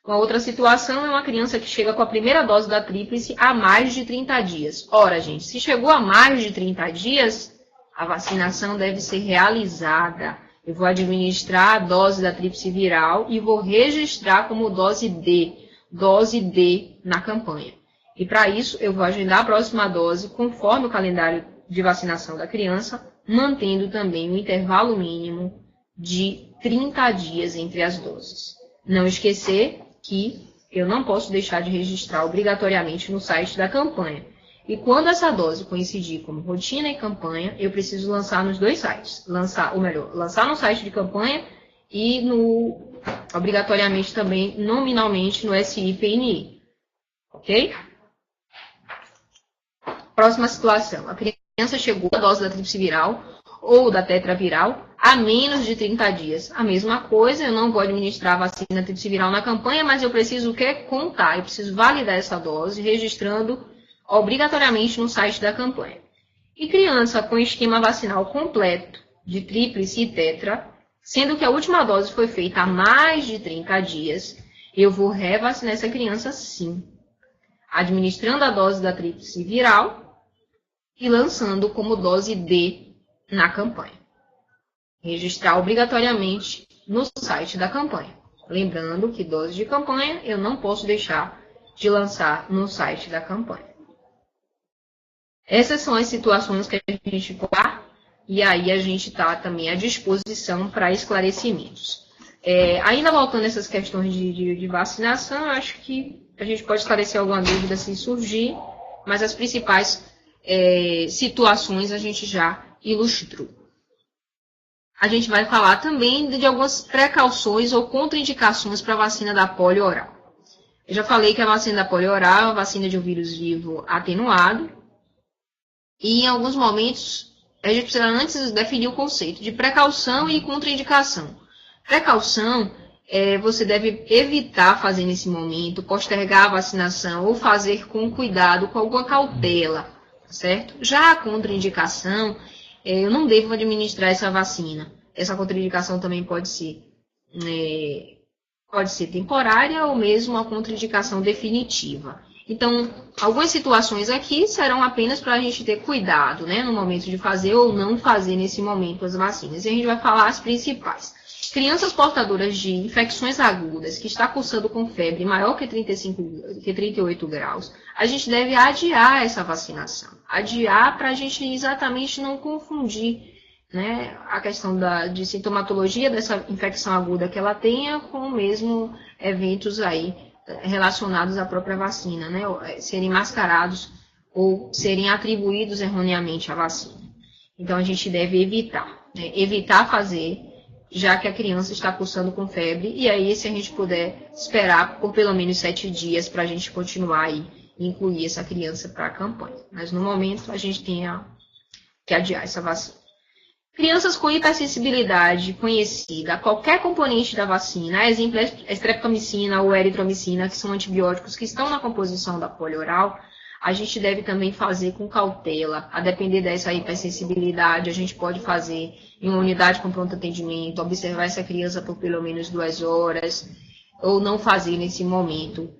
Uma outra situação é uma criança que chega com a primeira dose da tríplice há mais de 30 dias. Ora, gente, se chegou a mais de 30 dias, a vacinação deve ser realizada. Eu vou administrar a dose da tríplice viral e vou registrar como dose D na campanha. E para isso, eu vou agendar a próxima dose conforme o calendário de vacinação da criança, mantendo também um intervalo mínimo de 30 dias entre as doses. Não esquecer que eu não posso deixar de registrar obrigatoriamente no site da campanha. E quando essa dose coincidir como rotina e campanha, eu preciso lançar nos dois sites. Lançar no site de campanha e obrigatoriamente também, nominalmente, no SI-PNI. Ok? Próxima situação. A criança chegou à dose da tríplice viral ou da tetraviral há menos de 30 dias. A mesma coisa, eu não vou administrar a vacina tríplice viral na campanha, mas eu preciso o quê? Contar. Eu preciso validar essa dose, registrando obrigatoriamente no site da campanha. E criança com esquema vacinal completo de tríplice e tetra, sendo que a última dose foi feita há mais de 30 dias, eu vou revacinar essa criança sim, administrando a dose da tríplice viral e lançando como dose D na campanha. Registrar obrigatoriamente no site da campanha. Lembrando que dose de campanha eu não posso deixar de lançar no site da campanha. Essas são as situações que a gente pode, e aí a gente está também à disposição para esclarecimentos. Ainda voltando a essas questões de vacinação, eu acho que a gente pode esclarecer alguma dúvida se surgir, mas as principais situações a gente já ilustrou. A gente vai falar também de algumas precauções ou contraindicações para a vacina da polio oral. Eu já falei que a vacina da polio oral é uma vacina de um vírus vivo atenuado, e em alguns momentos a gente precisa antes definir o conceito de precaução e contraindicação. Precaução você deve evitar fazer nesse momento, postergar a vacinação ou fazer com cuidado, com alguma cautela, certo? Já a contraindicação, eu não devo administrar essa vacina. Essa contraindicação também pode ser temporária ou mesmo uma contraindicação definitiva. Então, algumas situações aqui serão apenas para a gente ter cuidado, né, no momento de fazer ou não fazer nesse momento as vacinas. E a gente vai falar as principais. Crianças portadoras de infecções agudas que está cursando com febre maior que 38 graus, a gente deve adiar essa vacinação. Adiar para a gente exatamente não confundir, né, a questão de sintomatologia dessa infecção aguda que ela tenha com mesmo eventos aí relacionados à própria vacina, né, serem mascarados ou serem atribuídos erroneamente à vacina. Então, a gente deve evitar fazer, já que a criança está cursando com febre, e aí se a gente puder esperar por pelo menos 7 dias para a gente continuar aí e incluir essa criança para a campanha. Mas no momento a gente tem que adiar essa vacina. Crianças com hipersensibilidade conhecida a qualquer componente da vacina, a exemplo, a streptomicina ou eritromicina, que são antibióticos que estão na composição da polio oral, a gente deve também fazer com cautela. A depender dessa hipersensibilidade, a gente pode fazer em uma unidade com pronto atendimento, observar essa criança por pelo menos 2 horas, ou não fazer nesse momento.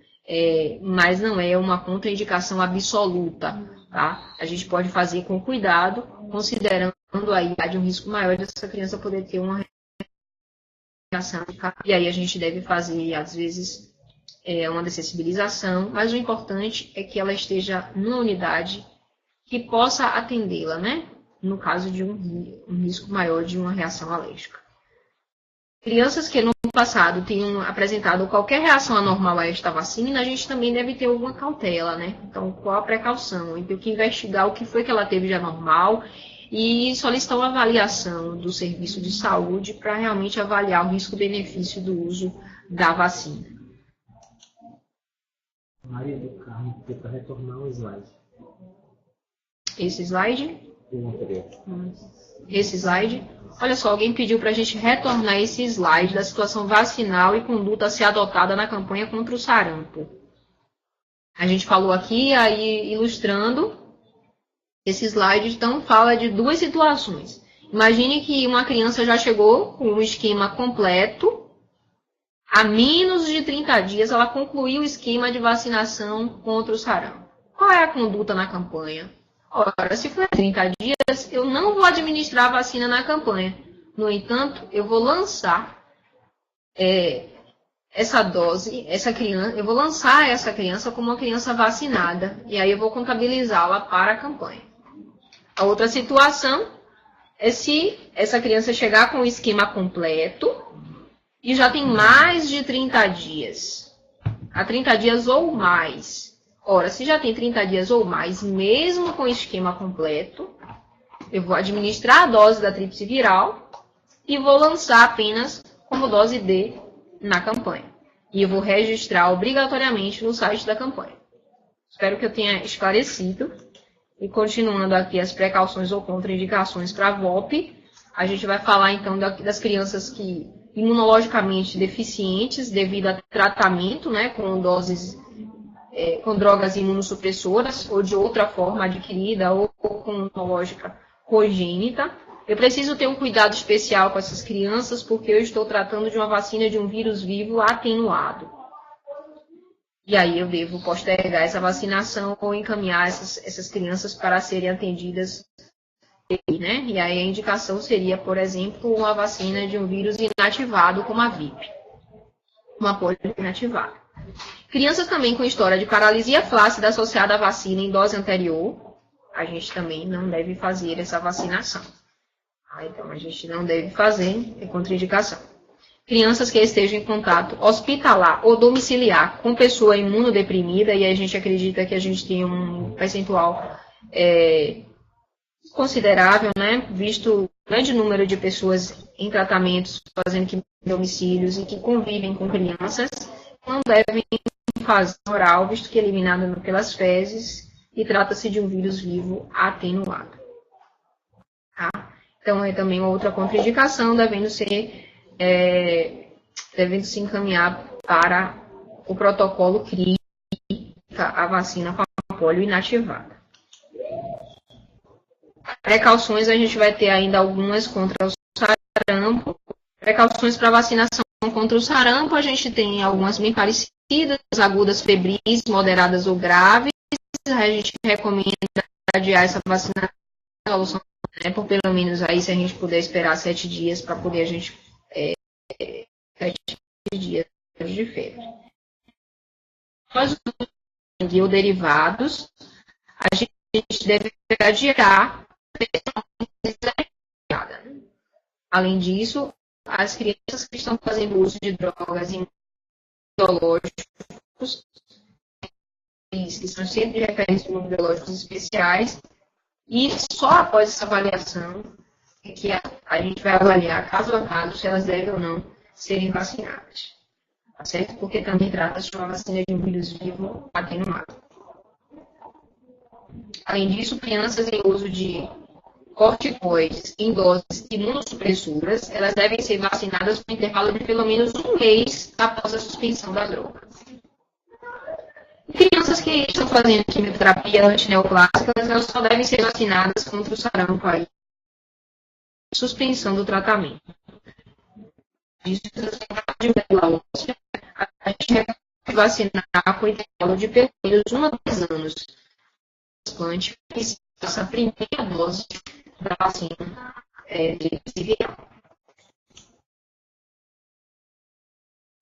Mas não é uma contraindicação absoluta, tá? A gente pode fazer com cuidado, considerando aí de um risco maior dessa criança poder ter uma reação. E aí a gente deve fazer, às vezes, uma dessensibilização, mas o importante é que ela esteja numa unidade que possa atendê-la, né? No caso de um risco maior de uma reação alérgica. Crianças que no passado tenham apresentado qualquer reação anormal a esta vacina, a gente também deve ter alguma cautela, né? Então, qual a precaução? Tem que investigar o que foi que ela teve de anormal e solicitar uma avaliação do serviço de saúde para realmente avaliar o risco-benefício do uso da vacina. Maria do Carmo, tenta retornar o slide. Esse slide? O anterior. Esse slide. Olha só, alguém pediu para a gente retornar esse slide da situação vacinal e conduta a ser adotada na campanha contra o sarampo. A gente falou aqui, aí ilustrando, esse slide então fala de 2 situações. Imagine que uma criança já chegou com o esquema completo, há menos de 30 dias ela concluiu o esquema de vacinação contra o sarampo. Qual é a conduta na campanha? Ora, se for 30 dias, eu não vou administrar a vacina na campanha. No entanto, eu vou lançar essa dose, eu vou lançar essa criança como uma criança vacinada. E aí eu vou contabilizá-la para a campanha. A outra situação é se essa criança chegar com o esquema completo e já tem mais de 30 dias. Há 30 dias ou mais. Ora, se já tem 30 dias ou mais, mesmo com o esquema completo, eu vou administrar a dose da tríplice viral e vou lançar apenas como dose D na campanha. E eu vou registrar obrigatoriamente no site da campanha. Espero que eu tenha esclarecido. E continuando aqui as precauções ou contraindicações para a VOP, a gente vai falar então das crianças que imunologicamente deficientes devido a tratamento, né, com drogas imunossupressoras ou de outra forma adquirida ou com imunológica congênita. Eu preciso ter um cuidado especial com essas crianças porque eu estou tratando de uma vacina de um vírus vivo atenuado. E aí eu devo postergar essa vacinação ou encaminhar essas crianças para serem atendidas, né? E aí a indicação seria, por exemplo, uma vacina de um vírus inativado como a VIP, uma polio inativada. Crianças também com história de paralisia flácida associada à vacina em dose anterior, a gente também não deve fazer essa vacinação. Então, a gente não deve fazer, é contraindicação. Crianças que estejam em contato hospitalar ou domiciliar com pessoa imunodeprimida, e a gente acredita que a gente tem um percentual considerável, né, visto o grande número de pessoas em tratamentos, fazendo domicílios e que convivem com crianças, não devem fazer oral, visto que é eliminado pelas fezes e trata-se de um vírus vivo atenuado. Tá? Então, é também uma outra contraindicação, devendo se encaminhar para o protocolo CRI, a vacina com a polio inativada. Precauções, a gente vai ter ainda algumas contra o sarampo. Precauções para vacinação contra o sarampo, a gente tem algumas bem parecidas, agudas, febris, moderadas ou graves. A gente recomenda adiar essa vacinação, né, por pelo menos aí, se a gente puder esperar 7 dias para poder a gente 7 dias de febre. Nós ou derivados, a gente deve adiar. Além disso, as crianças que estão fazendo uso de drogas imunologicos, que são centros de referência imunologicos especiais, e só após essa avaliação é que a gente vai avaliar caso a caso se elas devem ou não serem vacinadas. Tá certo? Porque também trata-se de uma vacina de um vírus vivo atenuado. Além disso, crianças em uso de corticoides em doses imunossupressoras, elas devem ser vacinadas por intervalo de pelo menos 1 mês após a suspensão da droga. Crianças que estão fazendo quimioterapia antineoplásica, elas só devem ser vacinadas contra o sarampo aí. Suspensão do tratamento. Isso de medula óssea, a gente deve vacinar com intervalo de pelo menos 1 a 2 anos. O transplante essa primeira dose da vacina de viral.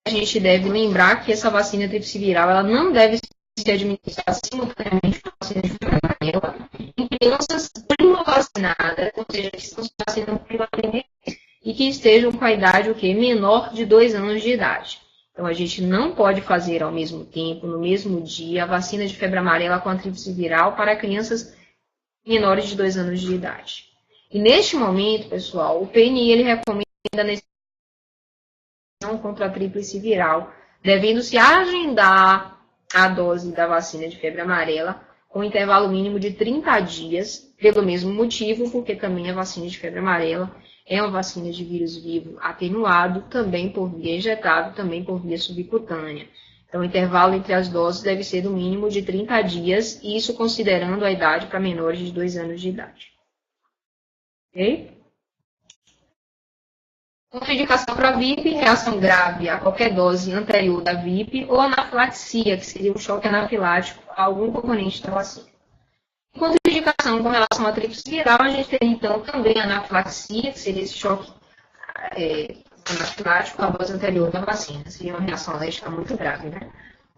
A gente deve lembrar que essa vacina tríplice viral ela não deve ser administrada simultaneamente com a vacina de febre amarela em crianças primovacinadas, ou seja, que estão se vacinando pela primeira vez e que estejam com a idade menor de 2 anos de idade. Então, a gente não pode fazer ao mesmo tempo, no mesmo dia, a vacina de febre amarela com a tríplice viral para crianças menores de 2 anos de idade. E neste momento, pessoal, o PNI ele recomenda a contra a tríplice viral, devendo-se agendar a dose da vacina de febre amarela com intervalo mínimo de 30 dias, pelo mesmo motivo, porque também a vacina de febre amarela é uma vacina de vírus vivo atenuado, também por via injetável, também por via subcutânea. Então, o intervalo entre as doses deve ser do mínimo de 30 dias, isso considerando a idade para menores de 2 anos de idade. Ok? Contraindicação para VIP, reação grave a qualquer dose anterior da VIP ou anafilaxia, que seria um choque anafilático a algum componente da vacina. Contraindicação com relação à tríplice viral, a gente tem então também a anafilaxia, que seria esse choque anafilático à dose anterior da vacina. Seria uma reação alérgica muito grave, né?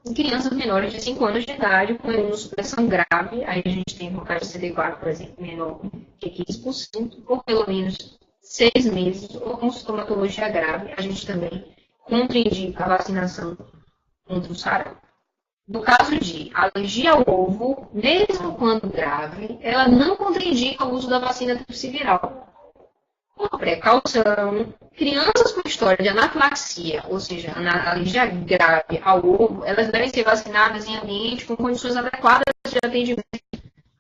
Em crianças menores de 5 anos de idade, com imunossupressão grave, aí a gente tem contagem de CD4, por exemplo, menor que 15%, ou pelo menos 6 meses, ou com sintomatologia grave, a gente também contraindica a vacinação contra o sarampo. No caso de alergia ao ovo, mesmo quando grave, ela não contraindica o uso da vacina tríplice viral. Por precaução, crianças com história de anafilaxia, ou seja, alergia grave ao ovo, elas devem ser vacinadas em ambiente com condições adequadas de atendimento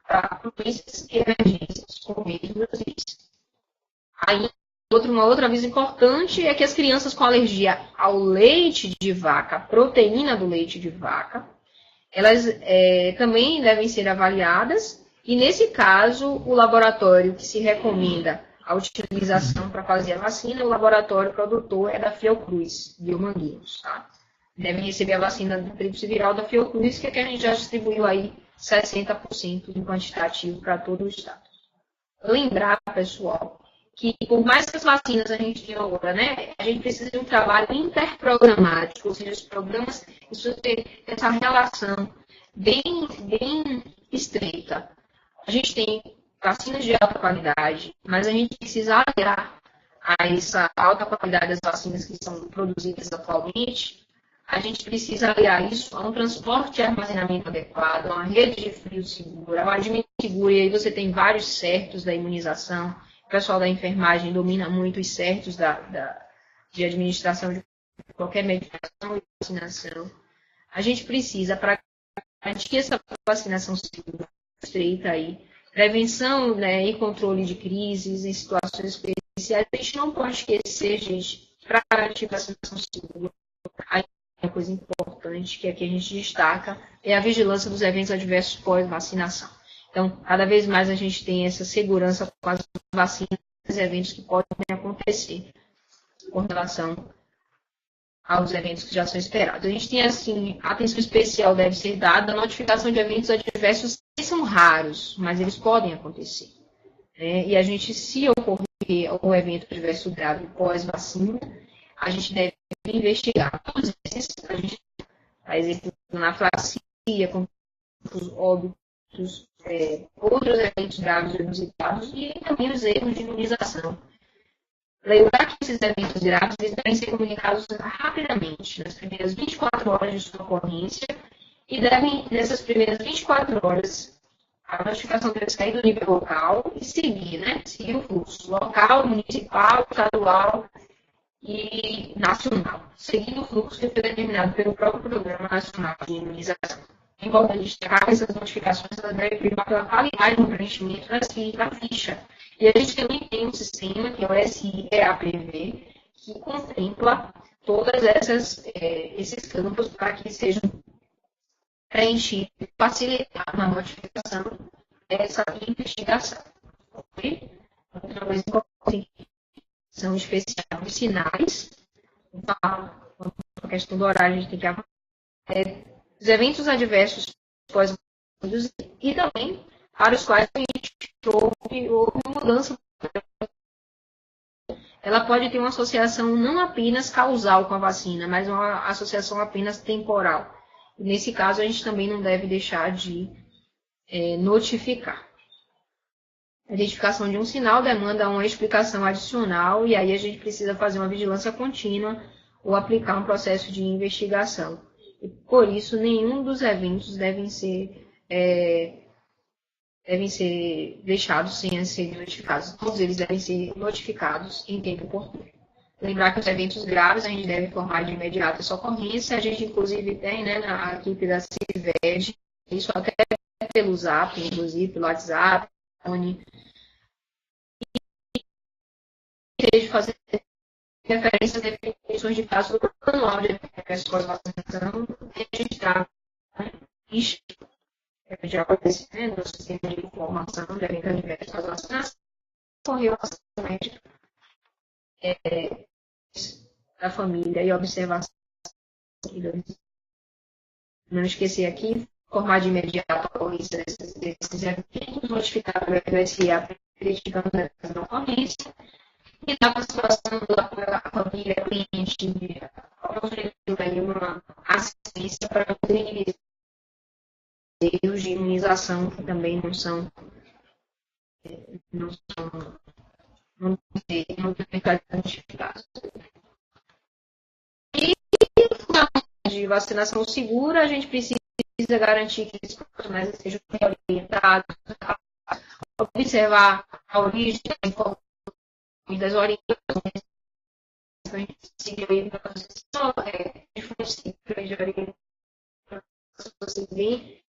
para polícias e emergências, com medo dos riscos. Aí, uma outra aviso importante é que as crianças com alergia ao leite de vaca, proteína do leite de vaca, elas também devem ser avaliadas e, nesse caso, o laboratório que se recomenda a utilização para fazer a vacina, o laboratório produtor é da Fiocruz, Biomanguinhos, tá? Devem receber a vacina da tríplice viral da Fiocruz, que é que a gente já distribuiu aí 60% do quantitativo para todo o estado. Lembrar, pessoal, que por mais que as vacinas a gente tenha agora, né, a gente precisa de um trabalho interprogramático, ou seja, os programas precisam ter essa relação bem estreita. A gente tem vacinas de alta qualidade, mas a gente precisa aliar a essa alta qualidade das vacinas que são produzidas atualmente, a gente precisa aliar isso a um transporte e armazenamento adequado, a uma rede de frio segura, a um adimento seguro, e aí você tem vários certos da imunização. O pessoal da enfermagem domina muito os certos de administração de qualquer medicação e vacinação. A gente precisa, para garantir essa vacinação segura, estreita aí, prevenção, né, e controle de crises em situações especiais, a gente não pode esquecer, gente, para garantir vacinação segura, uma coisa importante que aqui a gente destaca é a vigilância dos eventos adversos pós-vacinação. Então, cada vez mais a gente tem essa segurança com as vacinas e eventos que podem acontecer com relação aos eventos que já são esperados. A gente tem, assim, atenção especial deve ser dada à notificação de eventos adversos que são raros, mas eles podem acontecer. Né? E a gente, se ocorrer algum evento adverso grave pós-vacina, a gente deve investigar. Todos esses, a gente está exemplo na anafilaxia, com os óbitos, outros eventos graves inusitados e também os erros de imunização. Lembrar que esses eventos graves devem ser comunicados rapidamente, nas primeiras 24 horas de sua ocorrência, e devem, nessas primeiras 24 horas, a notificação deve sair do nível local e seguir o fluxo local, municipal, estadual e nacional, seguindo o fluxo que foi determinado pelo próprio Programa Nacional de Imunização. É importante destacar que essas notificações devem primar pela qualidade no preenchimento da ficha. E a gente também tem um sistema, que é o SIEAPV, que contempla todos esses campos para que sejam preenchido e facilitar na notificação dessa investigação. Ok? Outra coisa importante são especiais os sinais. Então, a questão do horário a gente tem que avaliar os eventos adversos pós-produzir e também para os quais a gente houve mudança. Ela pode ter uma associação não apenas causal com a vacina, mas uma associação apenas temporal. E nesse caso, a gente também não deve deixar de notificar. A identificação de um sinal demanda uma explicação adicional e aí a gente precisa fazer uma vigilância contínua ou aplicar um processo de investigação. E por isso, nenhum dos eventos devem ser deixados sem ser notificados. Todos eles devem ser notificados em tempo oportuno. Lembrar que os eventos graves a gente deve informar de imediato essa ocorrência. A gente, inclusive, tem na equipe da CIVED, isso até pelo Zap, inclusive pelo WhatsApp, e fazer referência às definições de caso do manual de pós-vacinação registrado já acontecendo no sistema de informação de eventos adversos pós-vacinação, ocorreu bastante da família e observação. Não esquecer aqui, informar de imediato a ocorrência desses eventos, notificar o FSA acreditando na ocorrência, e dar a situação da família, cliente, oferecer uma assistência para os erros de imunização que também não identificados. E de vacinação segura, a gente precisa garantir que esses profissionais sejam orientados, observar a origem da informação e das orientações, a gente seguir a orientação, de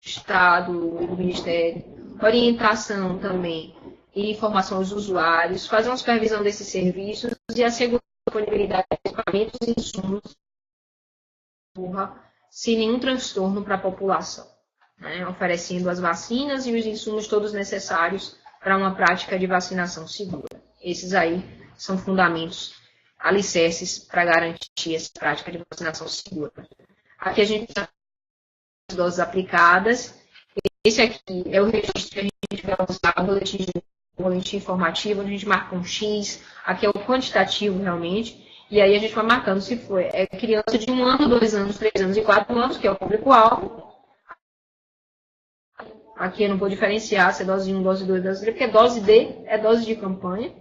Estado, do Ministério, orientação também e informação aos usuários, fazer uma supervisão desses serviços e assegurar a disponibilidade de equipamentos e insumos sem nenhum transtorno para a população, né? Oferecendo as vacinas e os insumos todos necessários para uma prática de vacinação segura. Esses aí são fundamentos, alicerces para garantir essa prática de vacinação segura. Aqui a gente tem as doses aplicadas. Esse aqui é o registro que a gente vai usar, o boletim informativo, onde a gente marca um X. Aqui é o quantitativo realmente. E aí a gente vai marcando se foi criança de 1 ano, 2 anos, 3 anos e 4 anos, que é o público-alvo. Aqui eu não vou diferenciar se é dose 1, dose 2, dose 3, porque dose D é dose de campanha.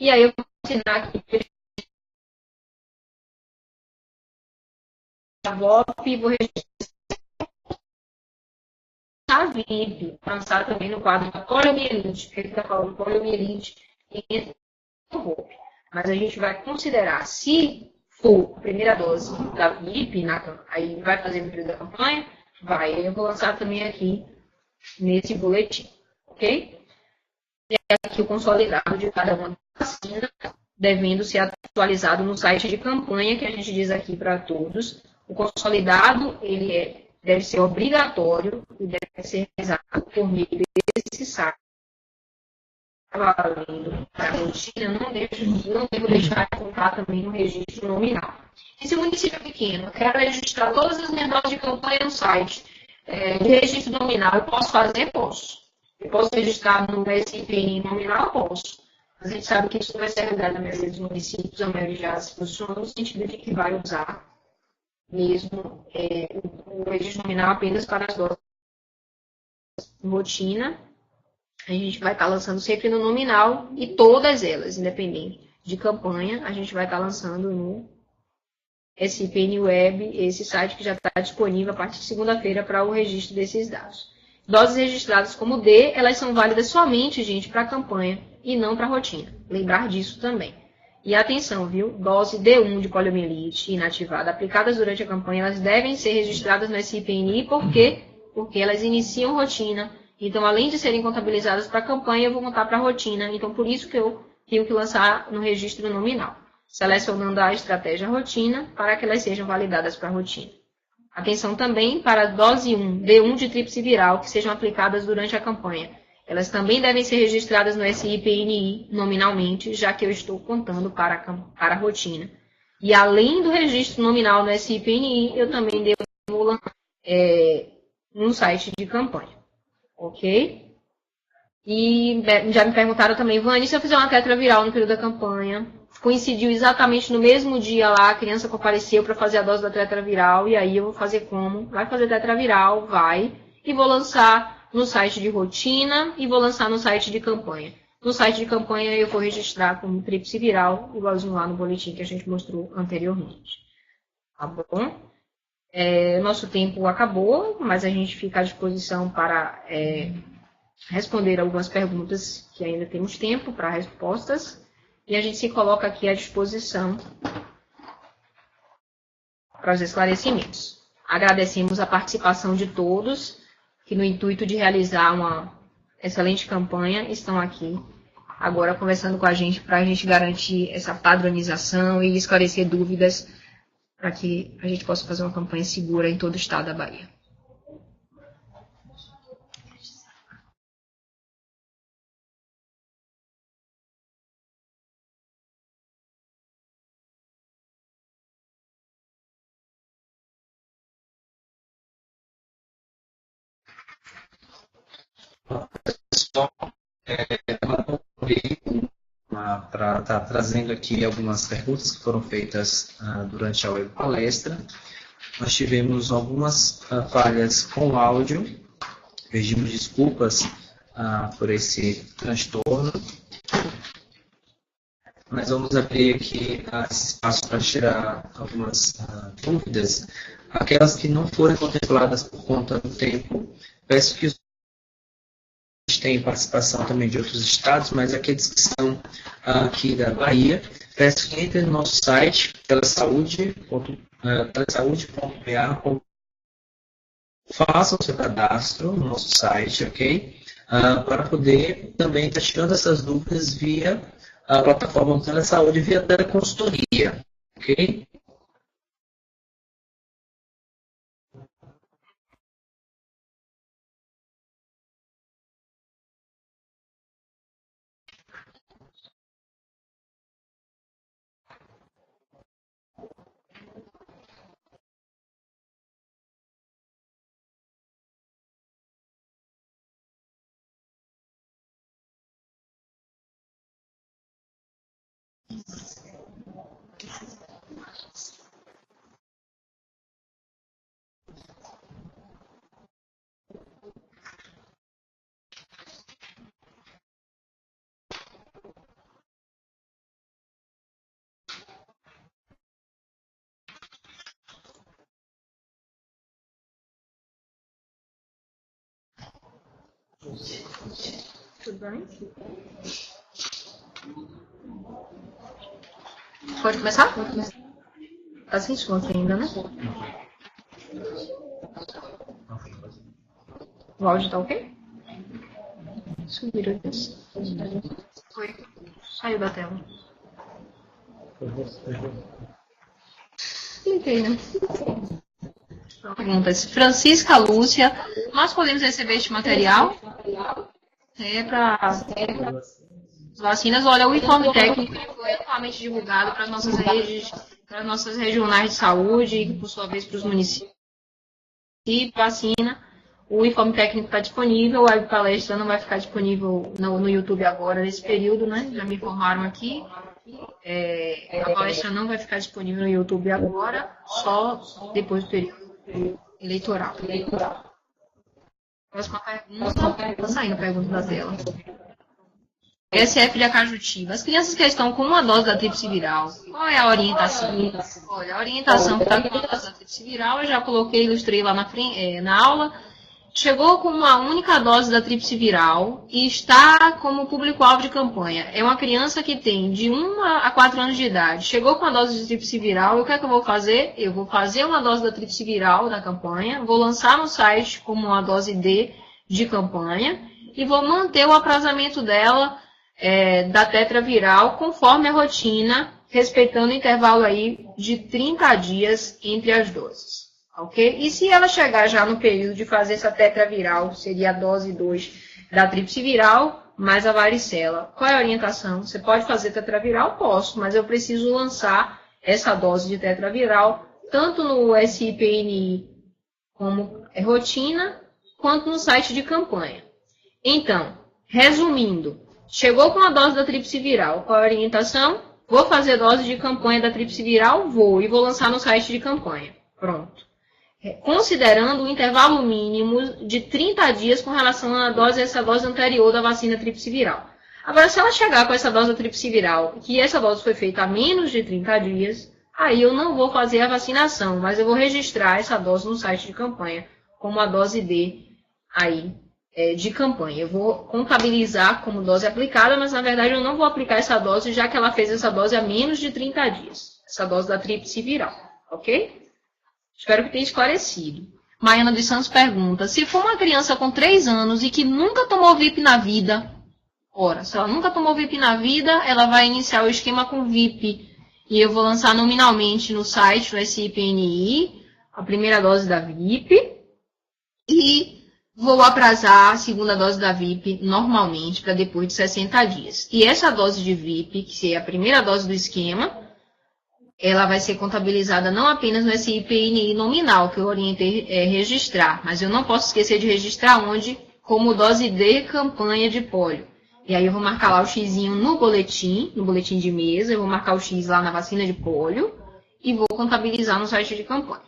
E aí eu vou assinar aqui a VOP e vou registrar a VIP, lançar também no quadro da poliomielite, porque ele está falando poliomielite e VOP. Mas a gente vai considerar, se for a primeira dose da VIP, aí vai fazer no período da campanha, vai. Eu vou lançar também aqui nesse boletim, ok? E aqui o consolidado de cada uma das vacinas, devendo ser atualizado no site de campanha, que a gente diz aqui para todos. O consolidado, ele deve ser obrigatório e deve ser realizado por meio desse site. Valendo para a rotina, não devo deixar de contar também no registro nominal. E se o município é pequeno, eu quero registrar todas as minhas doses de campanha no site de registro nominal, eu posso fazer? Posso. Eu posso registrar no SIPN nominal? Posso. Mas a gente sabe que isso não vai ser a realidade da maioria dos municípios, a maioria já se posiciona no sentido de que vai usar mesmo o registro nominal apenas para as doses de rotina. A gente vai estar lançando sempre no nominal e todas elas, independente de campanha, a gente vai estar lançando no SIPN Web, esse site que já está disponível a partir de segunda-feira para o registro desses dados. Doses registradas como D, elas são válidas somente, gente, para a campanha e não para a rotina. Lembrar disso também. E atenção, viu? Dose D1 de poliomielite inativada aplicadas durante a campanha, elas devem ser registradas no SIPNI, por quê? Porque elas iniciam rotina. Então, além de serem contabilizadas para a campanha, eu vou contar para a rotina. Então, por isso que eu tenho que lançar no registro nominal, selecionando a estratégia rotina para que elas sejam validadas para a rotina. Atenção também para a dose 1, D1 de tríplice viral, que sejam aplicadas durante a campanha. Elas também devem ser registradas no SI-PNI nominalmente, já que eu estou contando para a rotina. E além do registro nominal no SI-PNI, eu também devo lançar no site de campanha. Ok? E já me perguntaram também, Vânia, se eu fizer uma tetraviral no período da campanha, coincidiu exatamente no mesmo dia lá, a criança compareceu para fazer a dose da tetraviral, e aí eu vou fazer como? Vai fazer tetraviral, vai, e vou lançar no site de rotina e vou lançar no site de campanha. No site de campanha eu vou registrar como tríplice viral, igualzinho lá no boletim que a gente mostrou anteriormente. Tá bom? Nosso tempo acabou, mas a gente fica à disposição para responder algumas perguntas que ainda temos tempo para respostas. E a gente se coloca aqui à disposição para os esclarecimentos. Agradecemos a participação de todos, que no intuito de realizar uma excelente campanha, estão aqui agora conversando com a gente para a gente garantir essa padronização e esclarecer dúvidas para que a gente possa fazer uma campanha segura em todo o estado da Bahia. Pessoal, para estar trazendo aqui algumas perguntas que foram feitas durante a web palestra. Nós tivemos algumas falhas com o áudio. Pedimos desculpas por esse transtorno. Mas vamos abrir aqui esse espaço para tirar algumas dúvidas. Aquelas que não foram contempladas por conta do tempo, peço que tem participação também de outros estados, mas aqueles que são aqui da Bahia, peço que entrem no nosso site, telesaude.ba, façam o seu cadastro no nosso site, ok? Para poder também estar tirando essas dúvidas via a plataforma do Telesaúde, via teleconsultoria, ok? Tudo bem? Pode começar? Tá sem som aqui ainda, né? O áudio tá ok? Subiram aqui. Foi. Saiu da tela. Cliquei, né? Perguntas. Francisca Lúcia, nós podemos receber este material? Para vacinas. Olha, o informe técnico foi amplamente divulgado para as nossas redes, para as nossas regionais de saúde e, por sua vez, para os municípios. Vacina, o informe técnico está disponível, a palestra não vai ficar disponível no YouTube agora, nesse período, né? Já me informaram aqui. A palestra não vai ficar disponível no YouTube agora, só depois do período eleitoral. Próxima pergunta. Está saindo a pergunta da tela. SF de Acajutiba. As crianças que estão com uma dose da tríplice viral, qual é a orientação? Olha, a orientação que está com a dose da tríplice viral, eu já coloquei, ilustrei lá na aula. Chegou com uma única dose da tríplice viral e está como público-alvo de campanha. É uma criança que tem de 1 a 4 anos de idade. Chegou com a dose de tríplice viral, e o que é que eu vou fazer? Eu vou fazer uma dose da tríplice viral da campanha, vou lançar no site como uma dose D de campanha e vou manter o aprazamento dela da tetraviral conforme a rotina, respeitando o intervalo aí de 30 dias entre as doses. ok? E se ela chegar já no período de fazer essa tetraviral, seria a dose 2 da tríplice viral, mais a varicela. Qual é a orientação? Você pode fazer tetraviral? Posso, mas eu preciso lançar essa dose de tetraviral, tanto no SIPNI como rotina, quanto no site de campanha. Então, resumindo, chegou com a dose da tríplice viral, qual é a orientação? Vou fazer dose de campanha da tríplice viral? Vou, e vou lançar no site de campanha. Pronto. Considerando o intervalo mínimo de 30 dias com relação à dose, essa dose anterior da vacina tríplice viral. Agora, se ela chegar com essa dose da tríplice viral, que essa dose foi feita há menos de 30 dias, aí eu não vou fazer a vacinação, mas eu vou registrar essa dose no site de campanha, como a dose D aí, de campanha. Eu vou contabilizar como dose aplicada, mas na verdade eu não vou aplicar essa dose, já que ela fez essa dose há menos de 30 dias. Essa dose da tríplice viral, ok? Espero que tenha esclarecido. Maiana dos Santos pergunta, se for uma criança com 3 anos e que nunca tomou VIP na vida, ora, se ela nunca tomou VIP na vida, ela vai iniciar o esquema com VIP. E eu vou lançar nominalmente no site, no SIPNI, a primeira dose da VIP. E vou aprazar a segunda dose da VIP normalmente para depois de 60 dias. E essa dose de VIP, que é a primeira dose do esquema, ela vai ser contabilizada não apenas no SIPNI nominal, que eu orientei registrar, mas eu não posso esquecer de registrar onde? Como dose de campanha de pólio. E aí eu vou marcar lá o xizinho no boletim de mesa, eu vou marcar o X lá na vacina de pólio e vou contabilizar no site de campanha.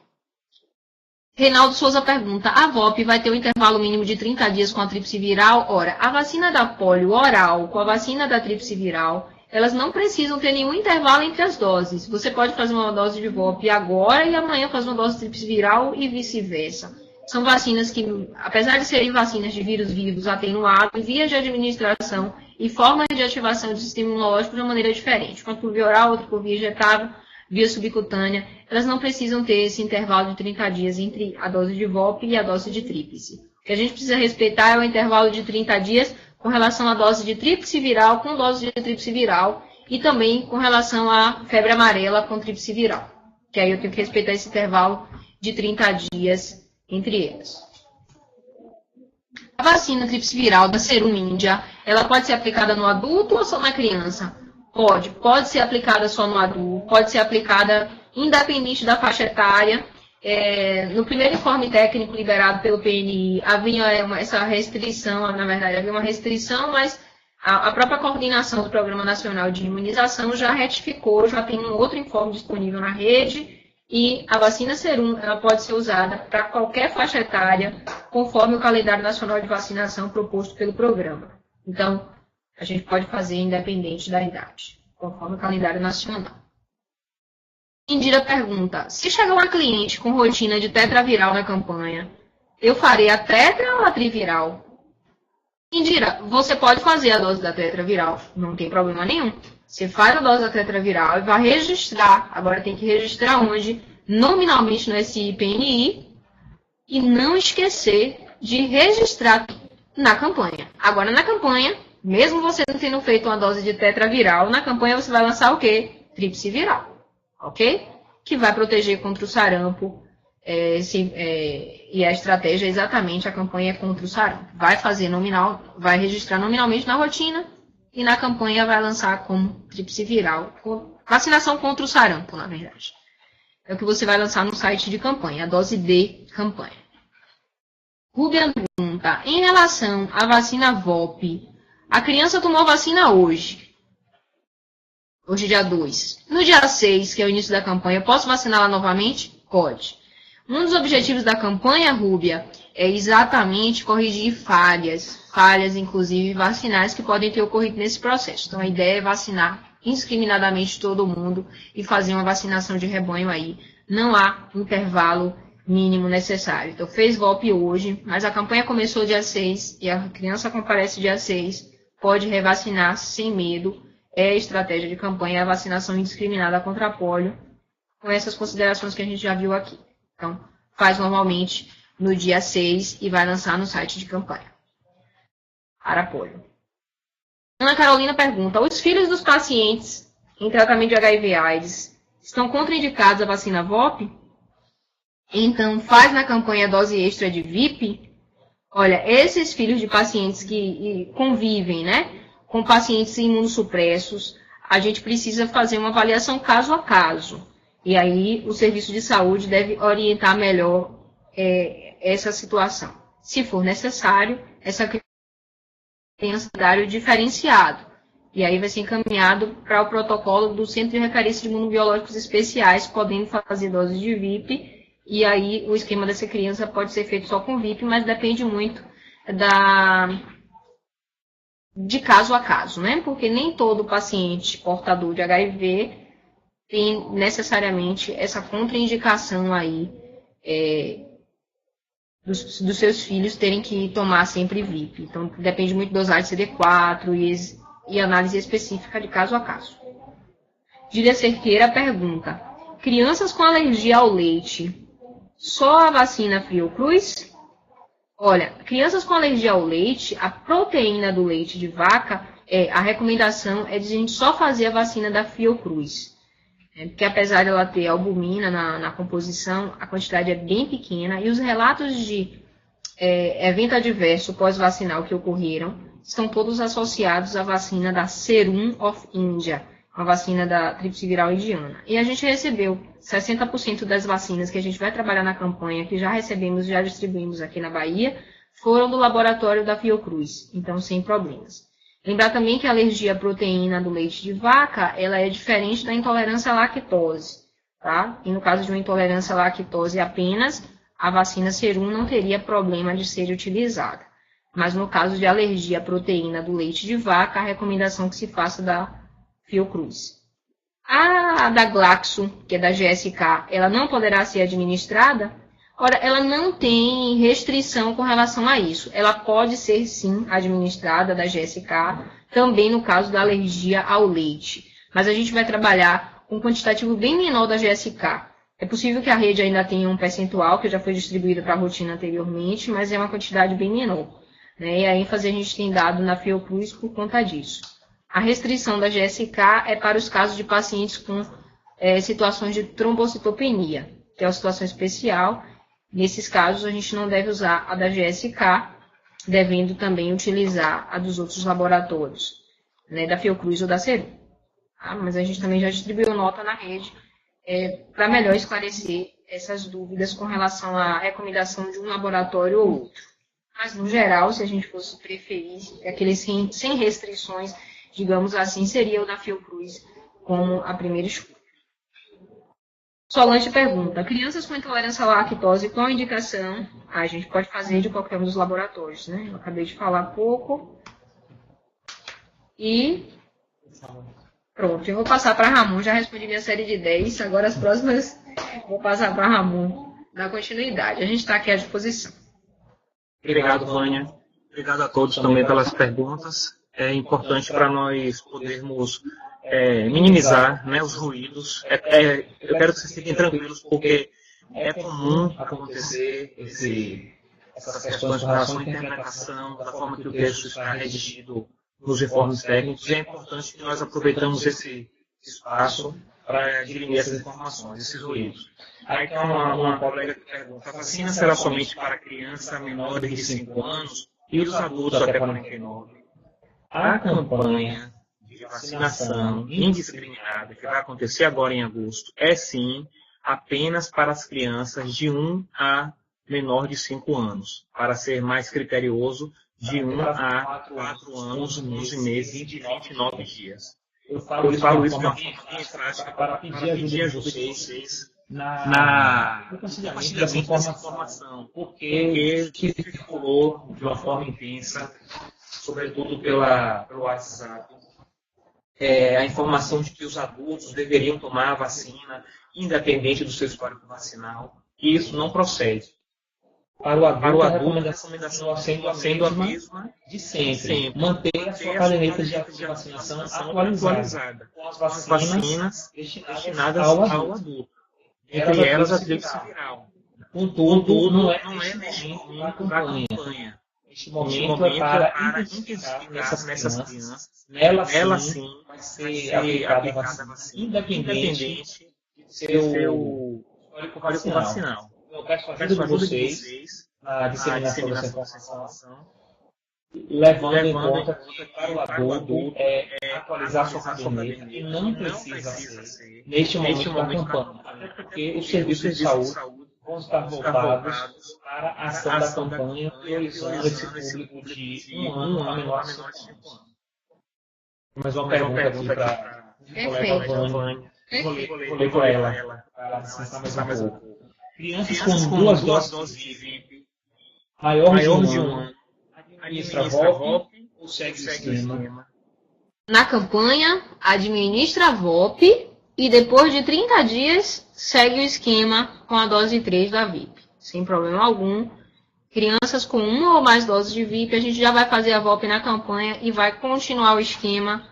Reinaldo Souza pergunta, a VOP vai ter um intervalo mínimo de 30 dias com a tríplice viral? Ora, a vacina da pólio oral com a vacina da tríplice viral, elas não precisam ter nenhum intervalo entre as doses. Você pode fazer uma dose de VOP agora e amanhã fazer uma dose de tríplice viral e vice-versa. São vacinas que, apesar de serem vacinas de vírus vivos atenuados, vias de administração e formas de ativação do sistema imunológico de uma maneira diferente. Uma por via oral, outra por via injetável, via subcutânea. Elas não precisam ter esse intervalo de 30 dias entre a dose de VOP e a dose de tríplice. O que a gente precisa respeitar é o intervalo de 30 dias com relação à dose de tríplice viral com dose de tríplice viral e também com relação à febre amarela com tríplice viral. Que aí eu tenho que respeitar esse intervalo de 30 dias entre eles. A vacina tríplice viral da Serum Índia, ela pode ser aplicada no adulto ou só na criança? Pode ser aplicada só no adulto, pode ser aplicada independente da faixa etária. No primeiro informe técnico liberado pelo PNI, havia essa restrição, na verdade, havia uma restrição, mas a própria coordenação do Programa Nacional de Imunização já retificou, já tem um outro informe disponível na rede, e a vacina Serum ela pode ser usada para qualquer faixa etária, conforme o calendário nacional de vacinação proposto pelo programa. Então, a gente pode fazer independente da idade, conforme o calendário nacional. Indira pergunta, se chegar uma cliente com rotina de tetraviral na campanha, eu farei a tetra ou a triviral? Indira, você pode fazer a dose da tetraviral, não tem problema nenhum. Você faz a dose da tetraviral e vai registrar, agora tem que registrar onde? Nominalmente no SIPNI e não esquecer de registrar na campanha. Agora na campanha, mesmo você não tendo feito uma dose de tetraviral, na campanha você vai lançar o quê? Tríplice viral. Ok? Que vai proteger contra o sarampo, e a estratégia é exatamente a campanha contra o sarampo. Vai fazer nominal, vai registrar nominalmente na rotina e na campanha vai lançar como tríplice viral, vacinação contra o sarampo, na verdade. É o que você vai lançar no site de campanha, a dose D campanha. Rubia pergunta, em relação à vacina VOP, a criança tomou vacina hoje dia 2. No dia 6, que é o início da campanha, posso vaciná-la novamente? Pode. Um dos objetivos da campanha, Rúbia, é exatamente corrigir falhas inclusive vacinais que podem ter ocorrido nesse processo. Então, a ideia é vacinar indiscriminadamente todo mundo e fazer uma vacinação de rebanho aí. Não há intervalo mínimo necessário. Então, fez VOP hoje, mas a campanha começou dia 6 e a criança comparece dia 6, pode revacinar sem medo. É a estratégia de campanha, a vacinação indiscriminada contra a pólio, com essas considerações que a gente já viu aqui. Então, faz normalmente no dia 6 e vai lançar no site de campanha para pólio. Ana Carolina pergunta, os filhos dos pacientes em tratamento de HIV/AIDS estão contraindicados à vacina VOP? então faz na campanha dose extra de VIP. Olha, esses filhos de pacientes que convivem, né, com pacientes imunossupressos, a gente precisa fazer uma avaliação caso a caso. E aí o serviço de saúde deve orientar melhor essa situação. Se for necessário, essa criança dar o diferenciado. E aí vai ser encaminhado para o protocolo do Centro de Referência de Imunobiológicos Especiais, podendo fazer doses de VIP. E aí o esquema dessa criança pode ser feito só com VIP, mas depende muito de caso a caso, né? Porque nem todo paciente portador de HIV tem necessariamente essa contraindicação aí dos seus filhos terem que tomar sempre VIP. Então, depende muito da dosagem CD4 e análise específica de caso a caso. Dília Cerqueira pergunta: crianças com alergia ao leite, só a vacina Fiocruz? Olha, crianças com alergia ao leite, a proteína do leite de vaca, a recomendação é de a gente só fazer a vacina da Fiocruz. Porque apesar de ela ter albumina na composição, a quantidade é bem pequena e os relatos de evento adverso pós-vacinal que ocorreram estão todos associados à vacina da Serum of India, a vacina da tríplice viral indiana. E a gente recebeu 60% das vacinas que a gente vai trabalhar na campanha, que já recebemos, já distribuímos aqui na Bahia, foram do laboratório da Fiocruz, então sem problemas. Lembrar também que a alergia à proteína do leite de vaca, ela é diferente da intolerância à lactose, tá? E no caso de uma intolerância à lactose apenas, a vacina Serum não teria problema de ser utilizada. Mas no caso de alergia à proteína do leite de vaca, a recomendação que se faça da Fiocruz. A da Glaxo, que é da GSK, ela não poderá ser administrada? Ora, ela não tem restrição com relação a isso. Ela pode ser, sim, administrada da GSK, também no caso da alergia ao leite. Mas a gente vai trabalhar com um quantitativo bem menor da GSK. É possível que a rede ainda tenha um percentual que já foi distribuído para a rotina anteriormente, mas é uma quantidade bem menor, né? E a ênfase a gente tem dado na Fiocruz por conta disso. A restrição da GSK é para os casos de pacientes com situações de trombocitopenia, que é uma situação especial. Nesses casos, a gente não deve usar a da GSK, devendo também utilizar a dos outros laboratórios, né, da Fiocruz ou da Serum. Tá? Mas a gente também já distribuiu nota na rede para melhor esclarecer essas dúvidas com relação à recomendação de um laboratório ou outro. Mas, no geral, se a gente fosse preferir, aquele sem restrições, digamos assim, seria o da Fiocruz como a primeira escolha. Solange pergunta: crianças com intolerância à lactose, qual a indicação? A gente pode fazer de qualquer um dos laboratórios, né? Eu acabei de falar há pouco. E pronto, eu vou passar para Ramon. Já respondi minha série de 10. Agora as próximas vou passar para Ramon dar continuidade. A gente está aqui à disposição. Obrigado, Vânia. Obrigado a todos também pelas perguntas. É importante para nós podermos minimizar, né, os ruídos. Eu quero que vocês fiquem tranquilos, porque é comum acontecer essas questões com relação à interpretação, da forma que o texto está redigido nos informes técnicos. E é importante que nós aproveitamos esse espaço para dirimir essas informações, esses ruídos. Aí tem uma colega que pergunta: a vacina será somente para crianças menores de 5 anos e os adultos até 49? A campanha de vacinação indiscriminada que vai acontecer agora em agosto é sim apenas para as crianças de 1 a menor de 5 anos. Para ser mais criterioso, de 1 a 4 anos, 11 meses e 29 dias. Eu falo isso de uma forma bem prática para pedir ajuda de vocês no compartilhamento dessa informação, porque circulou de uma forma intensa, sobretudo pelo WhatsApp, a informação de que os adultos deveriam tomar a vacina, independente do seu histórico vacinal, e isso não procede. Para o adulto, a recomendação sendo a mesma de sempre. Manter a sua caderneta de vacinação atualizada, com as vacinas destinadas ao adulto. Entre elas, a tríplice viral. Contudo, não é neste momento a campanha. Este momento é para intensificar nessas crianças. Nela sim vai ser aplicada a vacina, independente do seu histórico vacinal. eu peço a ajuda de vocês na disseminação dessa informação, levando em conta que para o adulto atualizar sua caderneta e não precisa ser neste momento da campanha, até porque os serviços de saúde vão estar voltados para a ação da campanha, priorizando esse público de 1 ano a menor de 5 anos. Mais uma pergunta aqui para a colega Vânia. Vou ler para ela, para ela descansar mais um pouco. Crianças com 2 doses de VIP, maior de 1 ano, administra VOP ou segue o esquema? Na campanha, administra VOP e depois de 30 dias, segue o esquema com a dose 3 da VIP. Sem problema algum. Crianças com 1 ou mais doses de VIP, a gente já vai fazer a VOP na campanha e vai continuar o esquema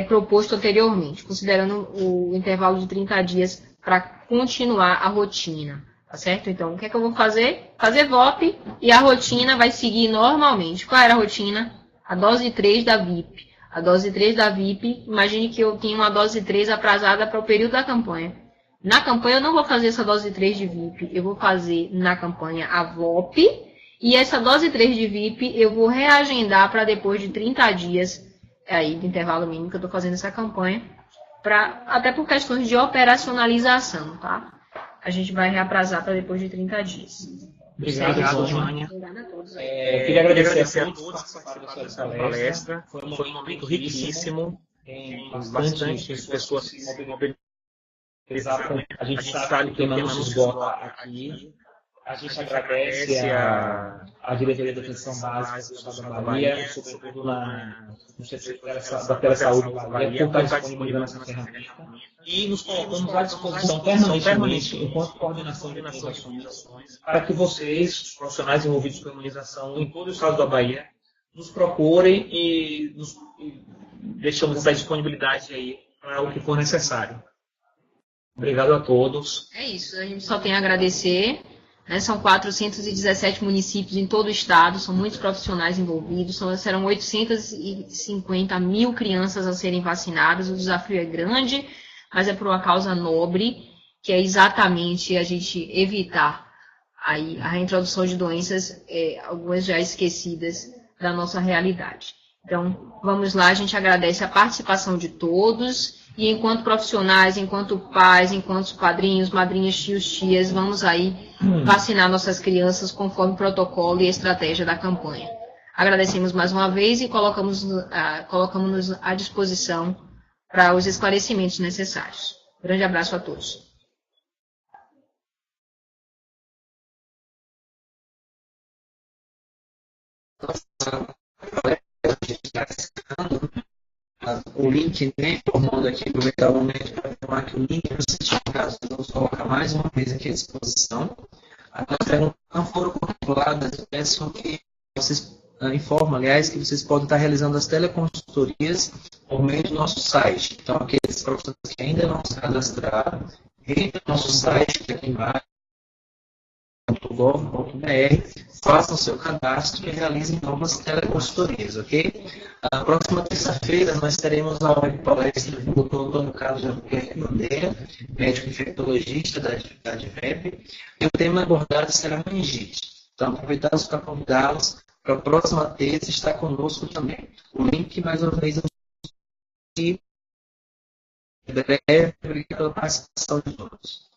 proposto anteriormente, considerando o intervalo de 30 dias para continuar a rotina. Tá certo? Então, o que é que eu vou fazer? Fazer VOP e a rotina vai seguir normalmente. Qual era a rotina? A dose 3 da VIP. A dose 3 da VIP, imagine que eu tenho uma dose 3 atrasada para o período da campanha. Na campanha eu não vou fazer essa dose 3 de VIP, eu vou fazer na campanha a VOP e essa dose 3 de VIP eu vou reagendar para depois de 30 dias aí do intervalo mínimo que eu estou fazendo essa campanha, até por questões de operacionalização, tá? A gente vai reaprazar para depois de 30 dias. Obrigado, Vânia. Obrigada a todos. Queria agradecer a todos que participaram dessa palestra. Foi um momento riquíssimo. Tem bastante pessoas que se mobilizaram. A gente sabe que o tema não se esgota aqui. A gente agradece a Diretoria da Atenção Básica do Estado da Bahia, sobretudo no setor da telesaúde da Bahia, por estar disponibilizando essa ferramenta. E nos colocamos à disposição permanentemente, enquanto coordenação de imunizações, para que vocês, os profissionais envolvidos com a imunização em todo o Estado da Bahia, nos procurem e deixamos essa disponibilidade aí para o que for necessário. Obrigado a todos. É isso, a gente só tem a agradecer. São 417 municípios em todo o estado, são muitos profissionais envolvidos, serão 850 mil crianças a serem vacinadas. O desafio é grande, mas é por uma causa nobre, que é exatamente a gente evitar aí a reintrodução de doenças, algumas já esquecidas da nossa realidade. Então, vamos lá, a gente agradece a participação de todos. E enquanto profissionais, enquanto pais, enquanto padrinhos, madrinhas, tios, tias, vamos aí vacinar nossas crianças conforme o protocolo e a estratégia da campanha. Agradecemos mais uma vez e colocamos-nos à disposição para os esclarecimentos necessários. Grande abraço a todos. O link, né, formando aqui, aproveitar o momento para informar que o link para assistir o caso, vamos colocar mais uma vez aqui à disposição. As perguntas não foram contempladas, eu peço que vocês informam, aliás, que vocês podem estar realizando as teleconsultorias por meio do nosso site. Então, aqueles profissionais que ainda não se cadastraram, entre no nosso site, aqui embaixo, .gov.br, façam seu cadastro e realizem novas teleconsultorias, ok? Na próxima terça-feira nós teremos a web palestra do Dr. Antônio Carlos Albuquerque Bandeira, médico infectologista da atividade VEP, e o tema abordado será meningite. Então, aproveitamos para convidá-los para a próxima terça estar conosco também. O link, mais uma vez, aqui. Obrigado pela participação de todos.